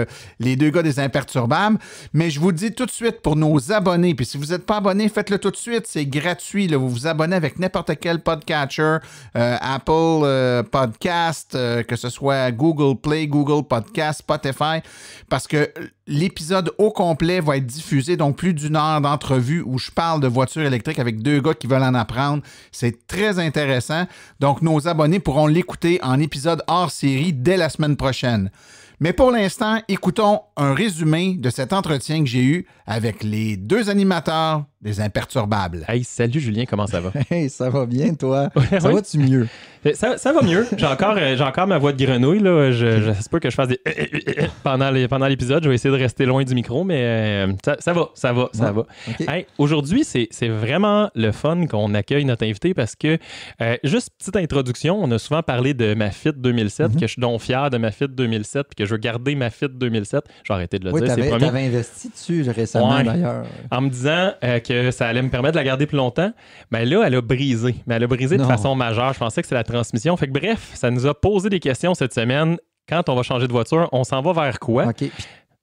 les deux gars des Imperturbables. Mais je vous dis tout de suite pour nos abonnés, puis si vous n'êtes pas abonné, faites-le tout de suite. C'est gratuit. Là. Vous vous abonnez avec n'importe quel podcatcher, Apple Podcast, que ce soit Google Play, Google Podcast, Spotify, parce que l'épisode au complet va être diffusé, donc plus d'une heure d'entrevue où je parle de voitures électriques avec deux gars qui veulent en apprendre. C'est très intéressant. Donc, nos abonnés pourront l'écouter en épisode hors série dès la semaine prochaine. Mais pour l'instant, écoutons un résumé de cet entretien que j'ai eu avec les deux animateurs des Imperturbables. Hey, salut Julien, comment ça va? Hey, ça va bien, toi? Ça oui. va-tu mieux? Ça va mieux. J'ai encore ma voix de grenouille. Là. Je sais pas que je fasse des pendant l'épisode. Je vais essayer de rester loin du micro, mais ça va. Okay. Hey, aujourd'hui, c'est vraiment le fun qu'on accueille notre invité parce que, juste petite introduction, on a souvent parlé de ma Fit 2007, que je suis donc fier de ma Fit 2007 puis que je veux garder ma Fit 2007. Je vais arrêter de le dire. Oui, t'avais investi dessus récemment, d'ailleurs. En me disant que ça allait me permettre de la garder plus longtemps. Mais là, elle a brisé. Mais elle a brisé de façon majeure. Je pensais que c'est la transmission. Fait que bref, ça nous a posé des questions cette semaine. Quand on va changer de voiture, on s'en va vers quoi? OK. Puis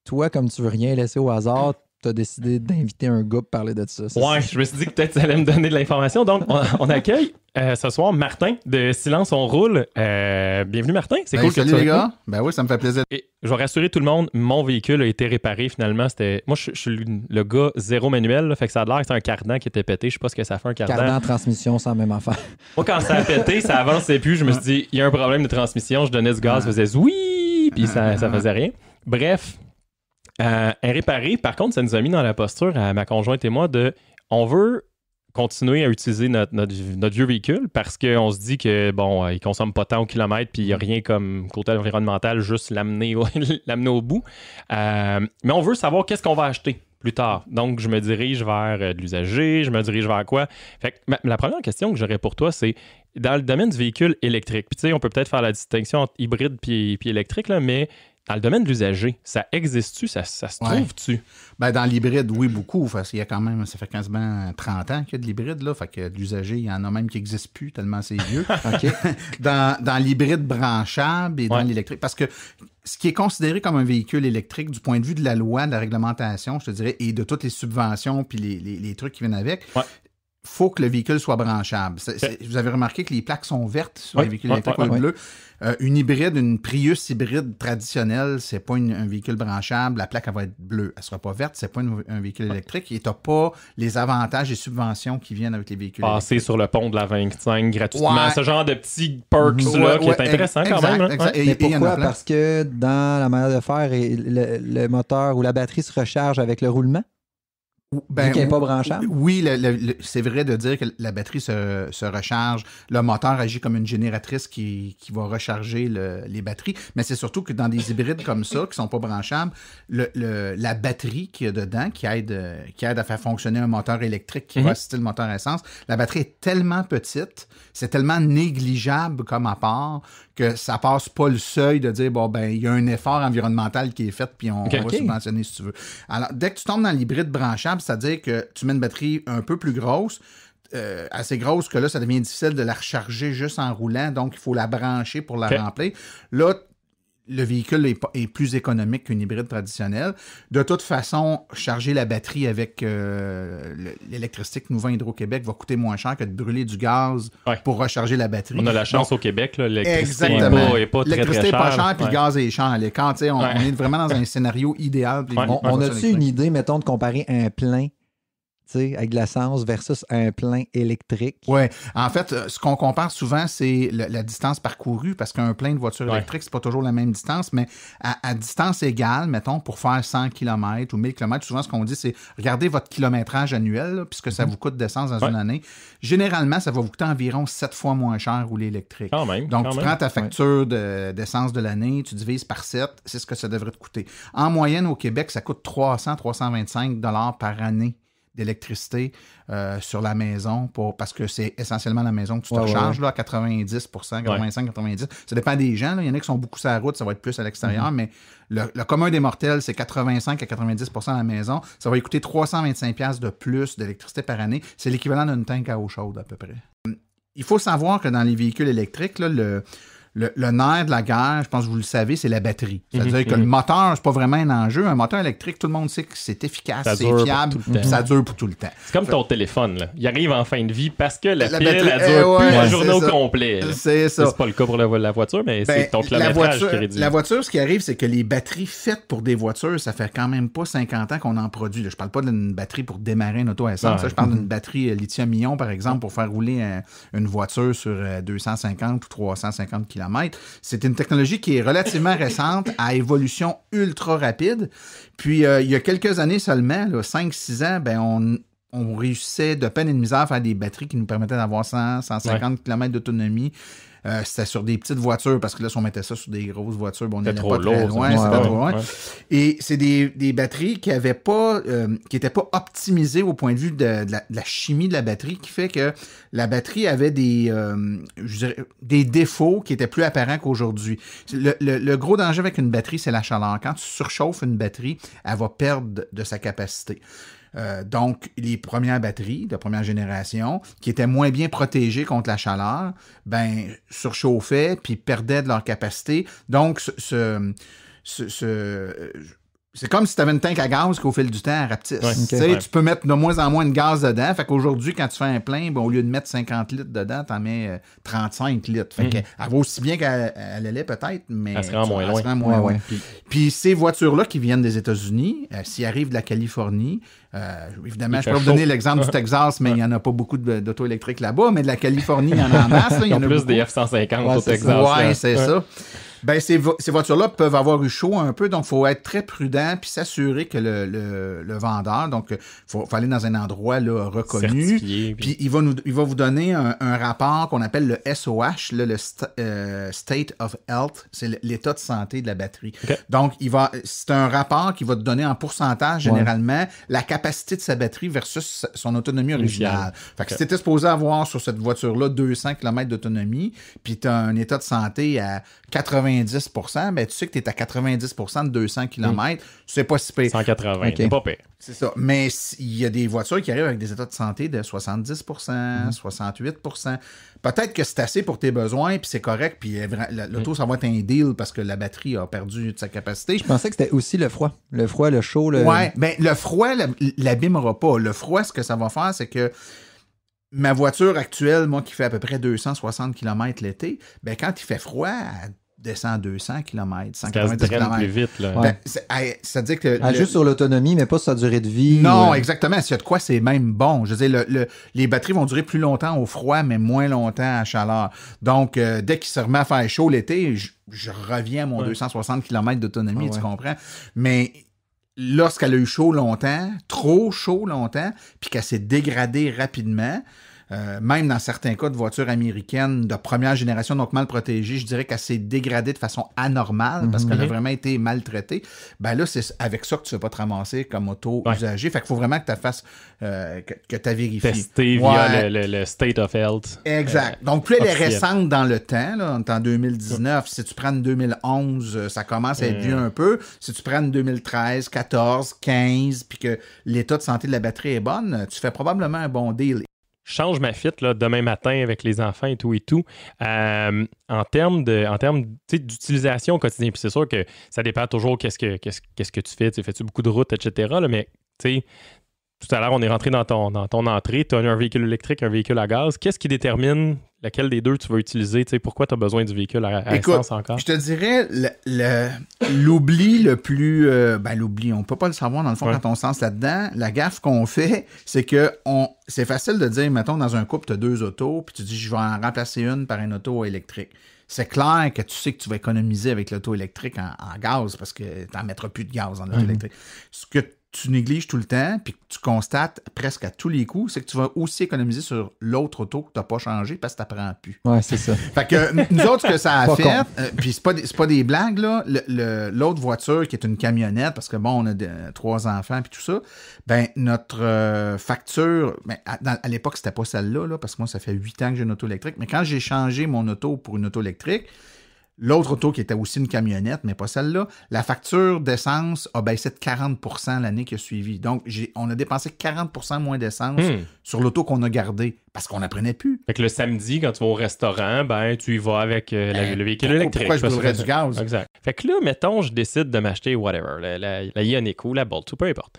toi, comme tu veux rien laisser au hasard, tu as décidé d'inviter un gars pour parler de ça. Ouais, je me suis dit que peut-être ça allait me donner de l'information. Donc, on accueille ce soir Martin de Silence on roule. Bienvenue Martin, c'est cool que tu sois les gars. Ben oui, ça me fait plaisir. Et je vais rassurer tout le monde, mon véhicule a été réparé finalement. Moi, je suis le gars zéro manuel, là, fait que ça a l'air que c'est un cardan qui était pété. Je sais pas ce que ça fait un cardan. Cardan transmission, c'est la même affaire. Moi, quand ça a pété, ça avançait plus. Je me suis dit, il y a un problème de transmission. Je donnais ce gaz, ça faisait oui, puis ça faisait rien. Bref. Réparé, par contre, ça nous a mis dans la posture à ma conjointe et moi on veut continuer à utiliser notre vieux véhicule parce qu'on se dit que bon, il consomme pas tant au kilomètre puis il n'y a rien comme côté environnemental, juste l'amener au bout. Mais on veut savoir qu'est-ce qu'on va acheter plus tard. Donc, je me dirige vers de l'usager, je me dirige vers quoi? Fait que la première question que j'aurais pour toi, c'est dans le domaine du véhicule électrique. Puis tu sais, on peut peut-être faire la distinction entre hybride puis électrique, là, mais dans le domaine de l'usager, ça existe-tu? Ça se trouve-tu? Ben, dans l'hybride, oui, beaucoup. Parce qu'il y a quand même, ça fait quasiment 30 ans qu'il y a de l'hybride, là. Fait que de l'usager, il y en a même qui n'existent plus, tellement c'est vieux. OK. Dans l'hybride branchable et dans l'électrique. Parce que ce qui est considéré comme un véhicule électrique du point de vue de la loi, de la réglementation, je te dirais, et de toutes les subventions puis les trucs qui viennent avec, faut que le véhicule soit branchable. Vous avez remarqué que les plaques sont vertes sur les véhicules électriques ou bleues. Une hybride, une Prius hybride traditionnelle, c'est pas un véhicule branchable. La plaque, elle va être bleue. Elle sera pas verte. C'est pas un véhicule électrique. Et t'as pas les avantages et subventions qui viennent avec les véhicules électriques. Passer sur le pont de la 25 gratuitement. Ce genre de petits perks-là qui est intéressant quand même. Hein? Mais pourquoi? Parce que dans la manière de faire, le moteur ou la batterie se recharge avec le roulement? Ben, qui n'est pas branchable? Oui, c'est vrai de dire que la batterie se recharge. Le moteur agit comme une génératrice qui va recharger les batteries. Mais c'est surtout que dans des hybrides comme ça, qui ne sont pas branchables, la batterie qu'il y a dedans, qui aide à faire fonctionner un moteur électrique qui va assister le moteur à essence, la batterie est tellement petite, c'est tellement négligeable comme apport que ça passe pas le seuil de dire, bon, ben, il y a un effort environnemental qui est fait, puis on va subventionner si tu veux. Alors, dès que tu tombes dans l'hybride branchable, c'est-à-dire que tu mets une batterie un peu plus grosse, assez grosse que là, ça devient difficile de la recharger juste en roulant, donc il faut la brancher pour la remplir. Là, le véhicule est plus économique qu'une hybride traditionnelle. De toute façon, charger la batterie avec l'électricité que nous vend Hydro-Québec va coûter moins cher que de brûler du gaz pour recharger la batterie. On a la chance au Québec, là, l'électricité n'est pas très, l'électricité très n'est pas chère. chère, puis le gaz est cher. L'écart, on est vraiment dans un scénario idéal. On a-tu une idée, mettons, de comparer un plein avec de l'essence versus un plein électrique? Oui. En fait, ce qu'on compare souvent, c'est la distance parcourue, parce qu'un plein de voiture électrique, c'est pas toujours la même distance, mais à distance égale, mettons, pour faire 100 km ou 1000 km, souvent, ce qu'on dit, c'est regardez votre kilométrage annuel, là, puisque ça vous coûte d'essence dans une année. Généralement, ça va vous coûter environ 7 fois moins cher rouler électrique. Quand même. Donc, tu prends ta facture d'essence de l'année, tu divises par 7, c'est ce que ça devrait te coûter. En moyenne, au Québec, ça coûte 300-325 $ par année d'électricité sur la maison parce que c'est essentiellement la maison que tu te recharges là, à 90 85-90 Ça dépend des gens. Là. Il y en a qui sont beaucoup sur la route, ça va être plus à l'extérieur, mais le commun des mortels, c'est 85 à 90 % à la maison. Ça va lui coûter 325$ de plus d'électricité par année. C'est l'équivalent d'une tank à eau chaude à peu près. Il faut savoir que dans les véhicules électriques, là, le nerf de la guerre, je pense que vous le savez, c'est la batterie. C'est-à-dire que le moteur, c'est pas vraiment un enjeu. Un moteur électrique, tout le monde sait que c'est efficace, c'est fiable, puis ça dure pour tout le temps. C'est comme ton téléphone, là. Il arrive en fin de vie parce que la pile, elle dure plus la journée au complet. C'est ça. C'est pas le cas pour la voiture, mais c'est ton kilométrage qui réduit. La voiture, ce qui arrive, c'est que les batteries faites pour des voitures, ça fait quand même pas 50 ans qu'on en produit. Là, je parle pas d'une batterie pour démarrer une auto à essence. Je parle d'une batterie lithium-ion, par exemple, pour faire rouler une voiture sur 250 ou 350 km. C'est une technologie qui est relativement récente, à évolution ultra rapide. Puis, il y a quelques années seulement, 5-6 ans, on réussissait de peine et de misère à faire des batteries qui nous permettaient d'avoir 100-150 km d'autonomie. C'était sur des petites voitures, parce que là, si on mettait ça sur des grosses voitures, on n'allait pas très loin. C'était trop loin. Et c'est des batteries qui n'étaient pas optimisées au point de vue de la chimie de la batterie, qui fait que la batterie avait des défauts qui étaient plus apparents qu'aujourd'hui. Le gros danger avec une batterie, c'est la chaleur. Quand tu surchauffes une batterie, elle va perdre de sa capacité. Donc, les premières batteries de première génération, qui étaient moins bien protégées contre la chaleur, surchauffaient puis perdaient de leur capacité. Donc, c'est comme si tu avais une tank à gaz qu'au fil du temps, elle rapetisse. Tu peux mettre de moins en moins de gaz dedans. Fait qu'aujourd'hui, quand tu fais un plein, au lieu de mettre 50 litres dedans, tu en mets 35 litres. Fait qu'elle va aussi bien qu'elle allait peut-être, mais elle se rend moins loin. Puis ces voitures-là qui viennent des États-Unis, s'ils arrivent de la Californie, évidemment, je peux vous donner l'exemple du Texas, mais il n'y en a pas beaucoup d'auto électriques là-bas, mais de la Californie, il y en a en masse. Il y en a plus beaucoup. Des F-150 au Texas. Oui, c'est ça. Ces voitures-là peuvent avoir eu chaud un peu, donc il faut être très prudent puis s'assurer que le vendeur, donc il faut aller dans un endroit là, reconnu. Certifié, puis il va vous donner un rapport qu'on appelle le SOH, là, le State of Health, c'est l'état de santé de la batterie. Donc c'est un rapport qui va te donner en pourcentage généralement la capacité de sa batterie versus son autonomie originale. Fait que si tu étais supposé avoir sur cette voiture-là 200 km d'autonomie, puis tu as un état de santé à 90%, tu sais que tu es à 90% de 200 km, c'est pas si pire. 180, c'est pas pire. C'est ça. Mais il y a des voitures qui arrivent avec des états de santé de 70%, 68%. Peut-être que c'est assez pour tes besoins, puis c'est correct, puis l'auto, ça va être un deal parce que la batterie a perdu de sa capacité. Je pensais que c'était aussi le froid. Le froid, le chaud. Ouais, le froid l'abîmera pas. Le froid, ce que ça va faire, c'est que ma voiture actuelle, moi, qui fait à peu près 260 km l'été, quand il fait froid, elle descend à 200 km, 190 km. Plus vite, là. Ça veut dire que... juste sur l'autonomie, mais pas sur sa durée de vie. Non, exactement. S'il y a de quoi, c'est même bon. Je veux dire, les batteries vont durer plus longtemps au froid, mais moins longtemps à chaleur. Donc, dès qu'il se remet à faire chaud l'été, je reviens à mon 260 km d'autonomie, tu comprends? Mais lorsqu'elle a eu chaud longtemps, trop chaud longtemps, puis qu'elle s'est dégradée rapidement, même dans certains cas de voitures américaines de première génération, donc mal protégées, je dirais qu'elle s'est dégradée de façon anormale parce qu'elle a vraiment été maltraitée. Là, c'est avec ça que tu ne vas pas te ramasser comme auto usagé. Fait qu'il faut vraiment que tu fasses, que tu vérifies. Tester via le State of Health. Exact. Donc, plus elle est récente dans le temps, là, on est en 2019. Si tu prends une 2011, ça commence à être vieux un peu. Si tu prends une 2013, 14, 15, puis que l'état de santé de la batterie est bonne, tu fais probablement un bon deal. change ma fit là, demain matin avec les enfants et tout. En termes d'utilisation au quotidien, puis c'est sûr que ça dépend toujours qu'est-ce que tu fais. Fais-tu beaucoup de routes, etc. Là, mais tu sais, tout à l'heure, on est rentré dans ton entrée. Tu as un véhicule électrique, un véhicule à gaz. Qu'est-ce qui détermine laquelle des deux tu vas utiliser? Pourquoi tu as besoin du véhicule à essence encore? Je te dirais, l'oubli le plus... l'oubli, on peut pas le savoir dans le fond quand on se lance là-dedans. La gaffe qu'on fait, c'est que c'est facile de dire, mettons, dans un couple, tu as 2 autos, puis tu dis, je vais en remplacer une par une auto électrique. C'est clair que tu sais que tu vas économiser avec l'auto électrique en gaz parce que tu n'en mettras plus de gaz dans l'auto électrique. Ce que tu négliges tout le temps, puis que tu constates presque à tous les coups, c'est que tu vas aussi économiser sur l'autre auto que tu n'as pas changé parce que tu n'apprends plus. Ouais, c'est ça. Fait que nous autres, ce que ça a fait, puis c'est pas des blagues, là, l'autre voiture qui est une camionnette, parce que bon, on a 3 enfants puis tout ça, ben notre facture, à l'époque, c'était pas celle-là, là, parce que moi, ça fait 8 ans que j'ai une auto électrique, mais quand j'ai changé mon auto pour une auto électrique, l'autre auto qui était aussi une camionnette, mais pas celle-là, la facture d'essence a baissé de 40% l'année qui a suivi. Donc, on a dépensé 40% moins d'essence sur l'auto qu'on a gardée parce qu'on n'apprenait plus. Fait que le samedi, quand tu vas au restaurant, tu y vas avec le véhicule électrique. Pourquoi je brûlerais du gaz? Exact. Fait que là, mettons, je décide de m'acheter whatever, la Ioniq ou la Bolt, ou peu importe.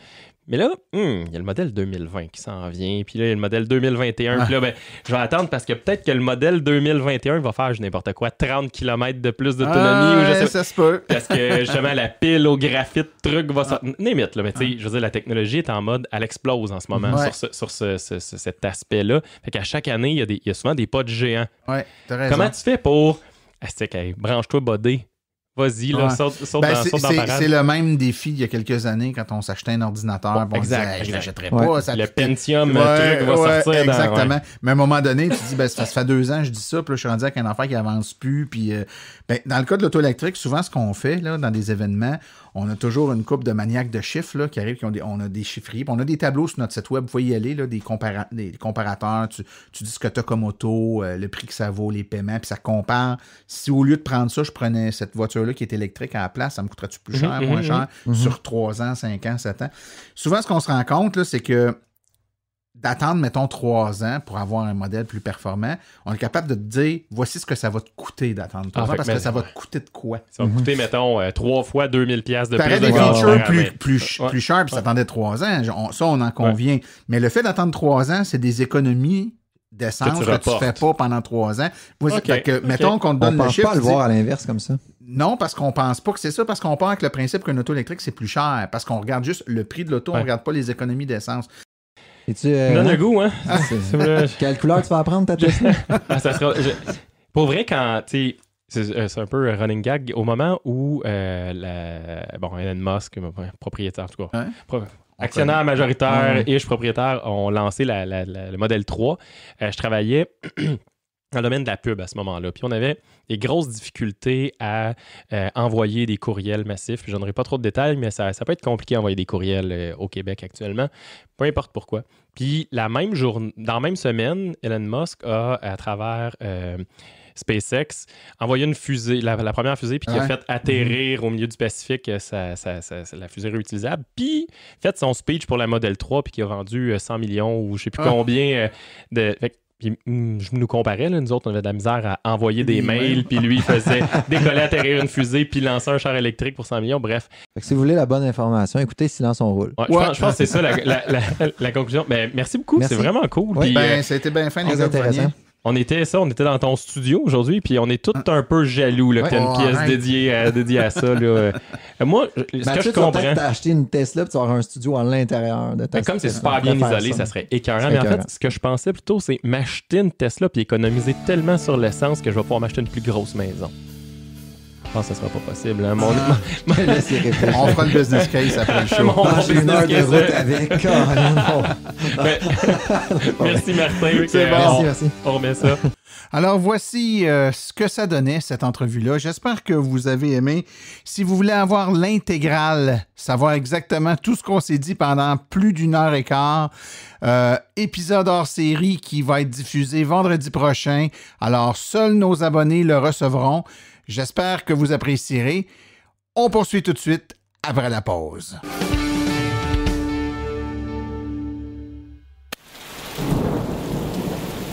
Mais là, il y a le modèle 2020 qui s'en vient, puis là, il y a le modèle 2021, puis là, je vais attendre parce que peut-être que le modèle 2021 va faire, n'importe quoi, 30 km de plus d'autonomie. Ou je sais ça se peut. Parce que, justement, la pile au graphite, truc va sortir. Limite, là, mais tu sais, je veux dire, la technologie est en mode, elle explose en ce moment sur cet aspect-là. Fait qu'à chaque année, il y a souvent des pas de géants. Ouais, t'as raison. Comment tu fais pour... branche-toi, bodé. Vas-y, là, saute dans la parade. C'est le même défi il y a quelques années quand on s'achetait un ordinateur. On disait, je l'achèterais pas. Ça le Pentium, truc va sortir. Exactement. Mais à un moment donné, tu te dis, ça fait 2 ans que je dis ça, puis là, je suis rendu avec un affaire qui avance plus. Puis, dans le cas de l'auto électrique, souvent, ce qu'on fait là, dans des événements, on a toujours une couple de maniaques de chiffres là, qui arrivent, on a des chiffriers, puis on a des tableaux sur notre site web, vous pouvez y aller, là, des comparateurs, tu dis ce que tu as comme auto, le prix que ça vaut, les paiements, puis ça compare. Si au lieu de prendre ça, je prenais cette voiture-là qui est électrique à la place, ça me coûterait-tu plus cher, moins cher, sur 3 ans, 5 ans, 7 ans? Souvent, ce qu'on se rend compte, là, c'est que d'attendre, mettons, 3 ans pour avoir un modèle plus performant, on est capable de te dire, voici ce que ça va te coûter d'attendre 3 ans, parce que ça va te coûter de quoi? Ça va coûter, mettons, 3 fois 2000$ de plus. Des features plus chers, puis ça attendait 3 ans. On en convient. Mais le fait d'attendre 3 ans, c'est des économies d'essence que tu ne fais pas pendant 3 ans. Mettons qu'on te donne le chiffre. On ne pense pas le voir à l'inverse comme ça. Non, parce qu'on pense pas que c'est ça, parce qu'on part avec le principe qu'une auto électrique, c'est plus cher, parce qu'on regarde juste le prix de l'auto, on ne regarde pas les économies d'essence. Donne le goût, hein? Quelle couleur tu vas prendre ta Tesla? Pour vrai, quand, tu sais, c'est un peu un running gag, au moment où Elon Musk, propriétaire, en tout cas, actionnaire majoritaire et propriétaire, ont lancé le modèle 3, je travaillais dans le domaine de la pub à ce moment-là. Puis on avait des grosses difficultés à envoyer des courriels massifs. Je n'aurai pas trop de détails, mais ça peut être compliqué d'envoyer des courriels au Québec actuellement. Peu importe pourquoi. Puis dans la même semaine, Elon Musk a, à travers SpaceX, envoyé une fusée, la première fusée, puis qui a fait atterrir au milieu du Pacifique la fusée réutilisable, puis fait son speech pour la Model 3, puis qui a vendu 100 millions ou je ne sais plus combien de... Puis je nous comparais, là, nous autres, on avait de la misère à envoyer des mails, puis lui, il faisait décoller, atterrir une fusée, puis lancer un char électrique pour 100 millions, bref. Fait que si vous voulez la bonne information, écoutez Silence on roule. Je pense que c'est ça la conclusion. Mais merci beaucoup, c'est vraiment cool. Oui, ça a été bien fin, les intéressant. On était dans ton studio aujourd'hui, puis on est tous un peu jaloux là, que tu as une pièce dédiée à ça. Là. Moi, ce que je comprends... Tu vas acheter une Tesla puis tu vas avoir un studio à l'intérieur de ta comme c'est super bien isolé, ça serait écœurant. Mais en fait, ce que je pensais plutôt, c'est m'acheter une Tesla puis économiser tellement sur l'essence que je vais pouvoir m'acheter une plus grosse maison. Je pense que ça sera pas possible. Hein? On fera le business case après le show. J'ai une heure de route avec. Merci Martin. C'est bon. Merci. On remet ça. Alors voici ce que ça donnait, cette entrevue-là. J'espère que vous avez aimé. Si vous voulez avoir l'intégrale, savoir exactement tout ce qu'on s'est dit pendant plus d'1h15, épisode hors série qui va être diffusé vendredi prochain. Alors, seuls nos abonnés le recevront. J'espère que vous apprécierez. On poursuit tout de suite après la pause.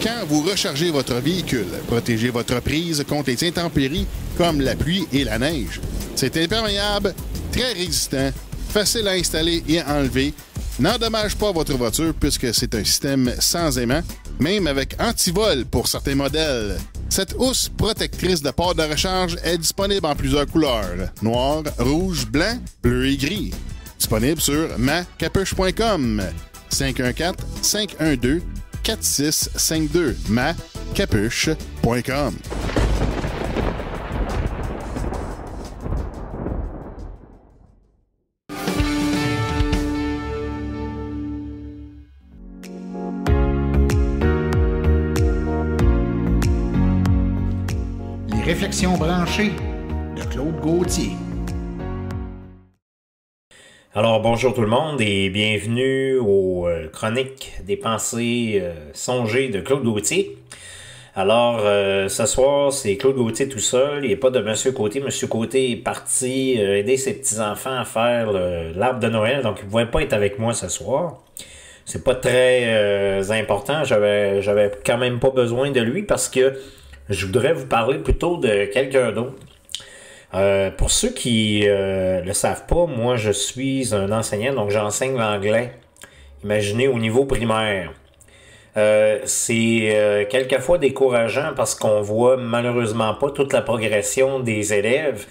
quand vous rechargez votre véhicule. Protégez votre prise contre les intempéries comme la pluie et la neige. C'est imperméable, très résistant, facile à installer et à enlever. N'endommage pas votre voiture puisque c'est un système sans aimant, même avec antivol pour certains modèles. Cette housse protectrice de port de recharge est disponible en plusieurs couleurs: noir, rouge, blanc, bleu et gris. Disponible sur macapuche.com. 514-512-4652. macapuche.com. Les réflexions branchées de Claude Gauthier. Alors, bonjour tout le monde et bienvenue aux chroniques des pensées songées de Claude Gauthier. Alors, ce soir, c'est Claude Gauthier tout seul. Il n'y a pas de Monsieur Côté. Monsieur Côté est parti aider ses petits-enfants à faire l'arbre de Noël, donc il ne pouvait pas être avec moi ce soir. C'est pas très important. J'avais quand même pas besoin de lui parce que je voudrais vous parler plutôt de quelqu'un d'autre. Pour ceux qui le savent pas, moi je suis un enseignant, donc j'enseigne l'anglais. Imaginez au niveau primaire. C'est quelquefois décourageant parce qu'on voit malheureusement pas toute la progression des élèves.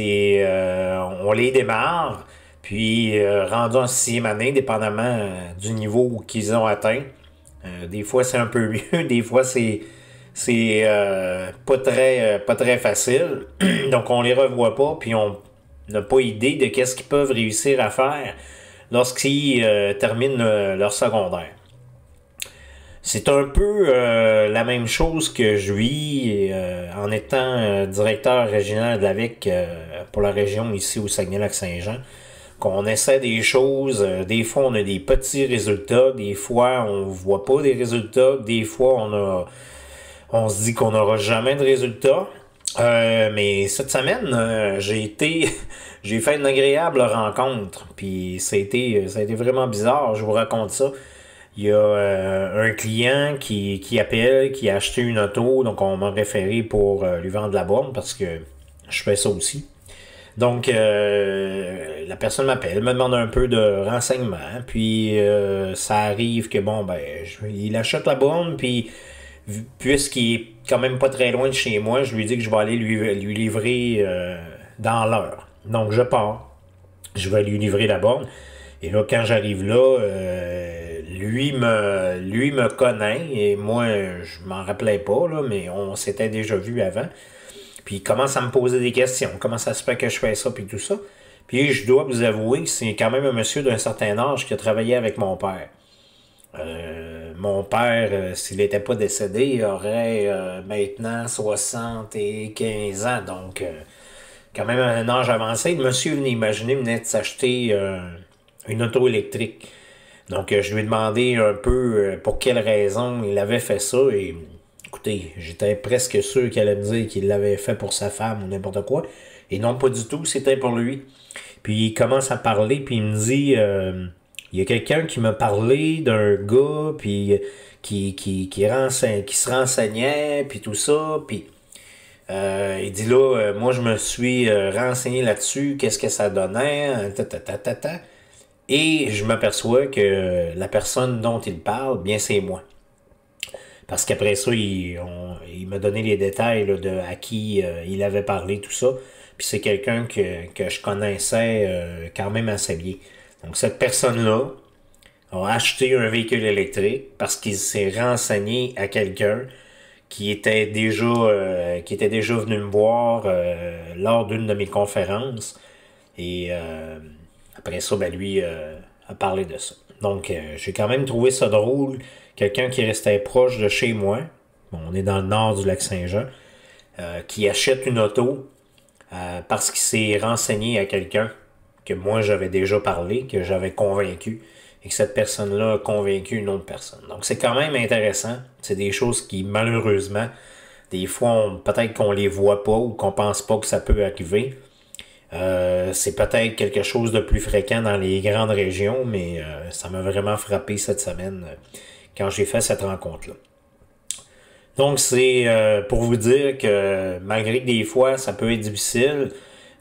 On les démarre, puis rendu en 6e année, dépendamment du niveau qu'ils ont atteint. Des fois c'est un peu mieux, des fois c'est pas très facile. Donc on les revoit pas, puis on n'a pas idée de qu'est-ce qu'ils peuvent réussir à faire lorsqu'ils terminent leur secondaire. C'est un peu la même chose que je vis en étant directeur régional de l'AVEQ pour la région ici au Saguenay-Lac-Saint-Jean. Qu'on essaie des choses, des fois on a des petits résultats, des fois on voit pas des résultats, des fois on se dit qu'on n'aura jamais de résultats. Mais cette semaine, j'ai fait une agréable rencontre. Puis ça a été vraiment bizarre, je vous raconte ça. Il y a un client qui appelle, qui a acheté une auto, donc on m'a référé pour lui vendre la borne parce que je fais ça aussi. Donc la personne m'appelle, me demande un peu de renseignements, puis ça arrive que il achète la borne, puis puisqu'il est quand même pas très loin de chez moi, je lui dis que je vais aller lui livrer dans l'heure. Donc je pars, je vais lui livrer la borne, et là quand j'arrive là, lui me connaît, et moi je m'en rappelais pas, là, mais on s'était déjà vu avant. Puis il commence à me poser des questions, comment ça se fait que je fais ça, puis tout ça. Puis je dois vous avouer que c'est quand même un monsieur d'un certain âge qui a travaillé avec mon père. Mon père, s'il n'était pas décédé, il aurait maintenant 75 ans, donc quand même un âge avancé. Le monsieur venait de s'acheter une auto électrique. Donc je lui ai demandé un peu pour quelle raison il avait fait ça, et écoutez, j'étais presque sûr qu'il allait me dire qu'il l'avait fait pour sa femme ou n'importe quoi, et non, pas du tout, c'était pour lui. Puis il commence à parler, puis il me dit... il y a quelqu'un qui m'a parlé d'un gars, puis qui se renseignait, puis tout ça, puis il dit là, moi je me suis renseigné là-dessus, qu'est-ce que ça donnait, et je m'aperçois que la personne dont il parle, bien c'est moi. Parce qu'après ça, il m'a donné les détails là, de à qui il avait parlé, tout ça, puis c'est quelqu'un que je connaissais quand même assez bien. Donc, cette personne-là a acheté un véhicule électrique parce qu'il s'est renseigné à quelqu'un qui était déjà venu me voir lors d'une de mes conférences. Et après ça, lui a parlé de ça. Donc, j'ai quand même trouvé ça drôle. Quelqu'un qui restait proche de chez moi, on est dans le nord du Lac-Saint-Jean, qui achète une auto parce qu'il s'est renseigné à quelqu'un que moi j'avais déjà parlé, que j'avais convaincu, et que cette personne-là a convaincu une autre personne. Donc c'est quand même intéressant. C'est des choses qui, malheureusement, des fois, peut-être qu'on les voit pas ou qu'on pense pas que ça peut arriver. C'est peut-être quelque chose de plus fréquent dans les grandes régions, mais ça m'a vraiment frappé cette semaine quand j'ai fait cette rencontre-là. Donc, c'est pour vous dire que malgré que des fois, ça peut être difficile,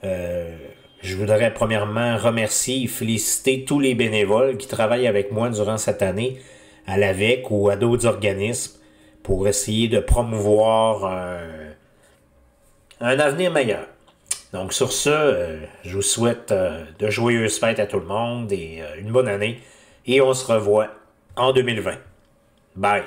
je voudrais premièrement remercier et féliciter tous les bénévoles qui travaillent avec moi durant cette année à l'AVEC ou à d'autres organismes pour essayer de promouvoir un avenir meilleur. Donc, sur ce, je vous souhaite de joyeuses fêtes à tout le monde et une bonne année. Et on se revoit en 2020. Bye!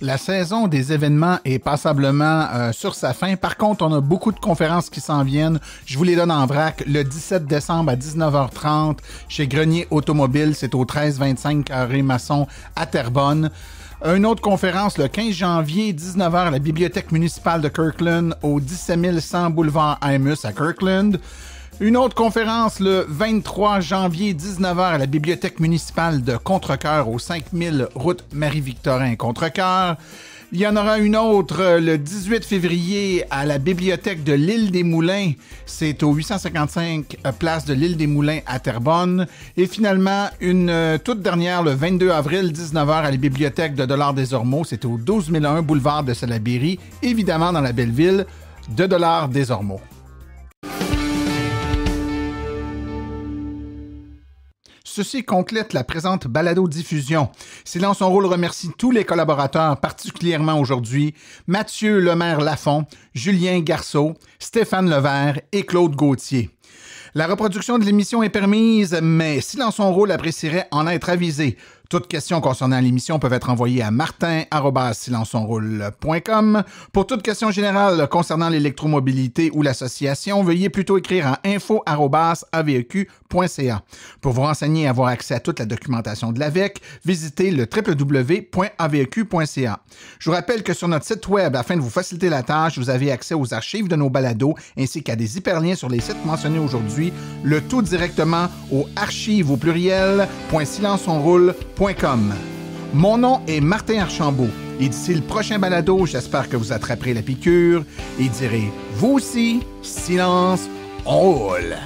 La saison des événements est passablement sur sa fin. Par contre, on a beaucoup de conférences qui s'en viennent. Je vous les donne en vrac. Le 17 décembre à 19h30 chez Grenier Automobile, c'est au 1325 Carré Masson à Terrebonne. Une autre conférence le 15 janvier, 19h à la Bibliothèque municipale de Kirkland au 17100 boulevard Imus à Kirkland. Une autre conférence le 23 janvier, 19h à la Bibliothèque municipale de Contrecœur au 5000 route Marie-Victorin Contrecœur. Il y en aura une autre le 18 février à la Bibliothèque de l'Île des Moulins. C'est au 855 place de l'Île des Moulins à Terrebonne. Et finalement, une toute dernière le 22 avril, 19h à la Bibliothèque de Dollard-des-Ormeaux. C'est au 12001 boulevard de Salaberry, évidemment dans la belle ville de Dollard-des-Ormeaux. Ceci complète la présente balado-diffusion. Silence on roule remercie tous les collaborateurs, particulièrement aujourd'hui, Mathieu Lemaire-Lafont, Julien Garceau, Stéphane Levert et Claude Gauthier. La reproduction de l'émission est permise, mais Silence on roule apprécierait en être avisé. Toutes questions concernant l'émission peuvent être envoyées à martin@silenceonroule.com. Pour toute question générale concernant l'électromobilité ou l'association, veuillez plutôt écrire à info@aveq.ca. Pour vous renseigner et avoir accès à toute la documentation de l'AVEC, visitez le www.aveq.ca. Je vous rappelle que sur notre site web, afin de vous faciliter la tâche, vous avez accès aux archives de nos balados ainsi qu'à des hyperliens sur les sites mentionnés aujourd'hui, le tout directement au archives au pluriel.silenceonroule.com. Mon nom est Martin Archambault et d'ici le prochain balado, j'espère que vous attraperez la piqûre et direz, vous aussi, silence, on roule!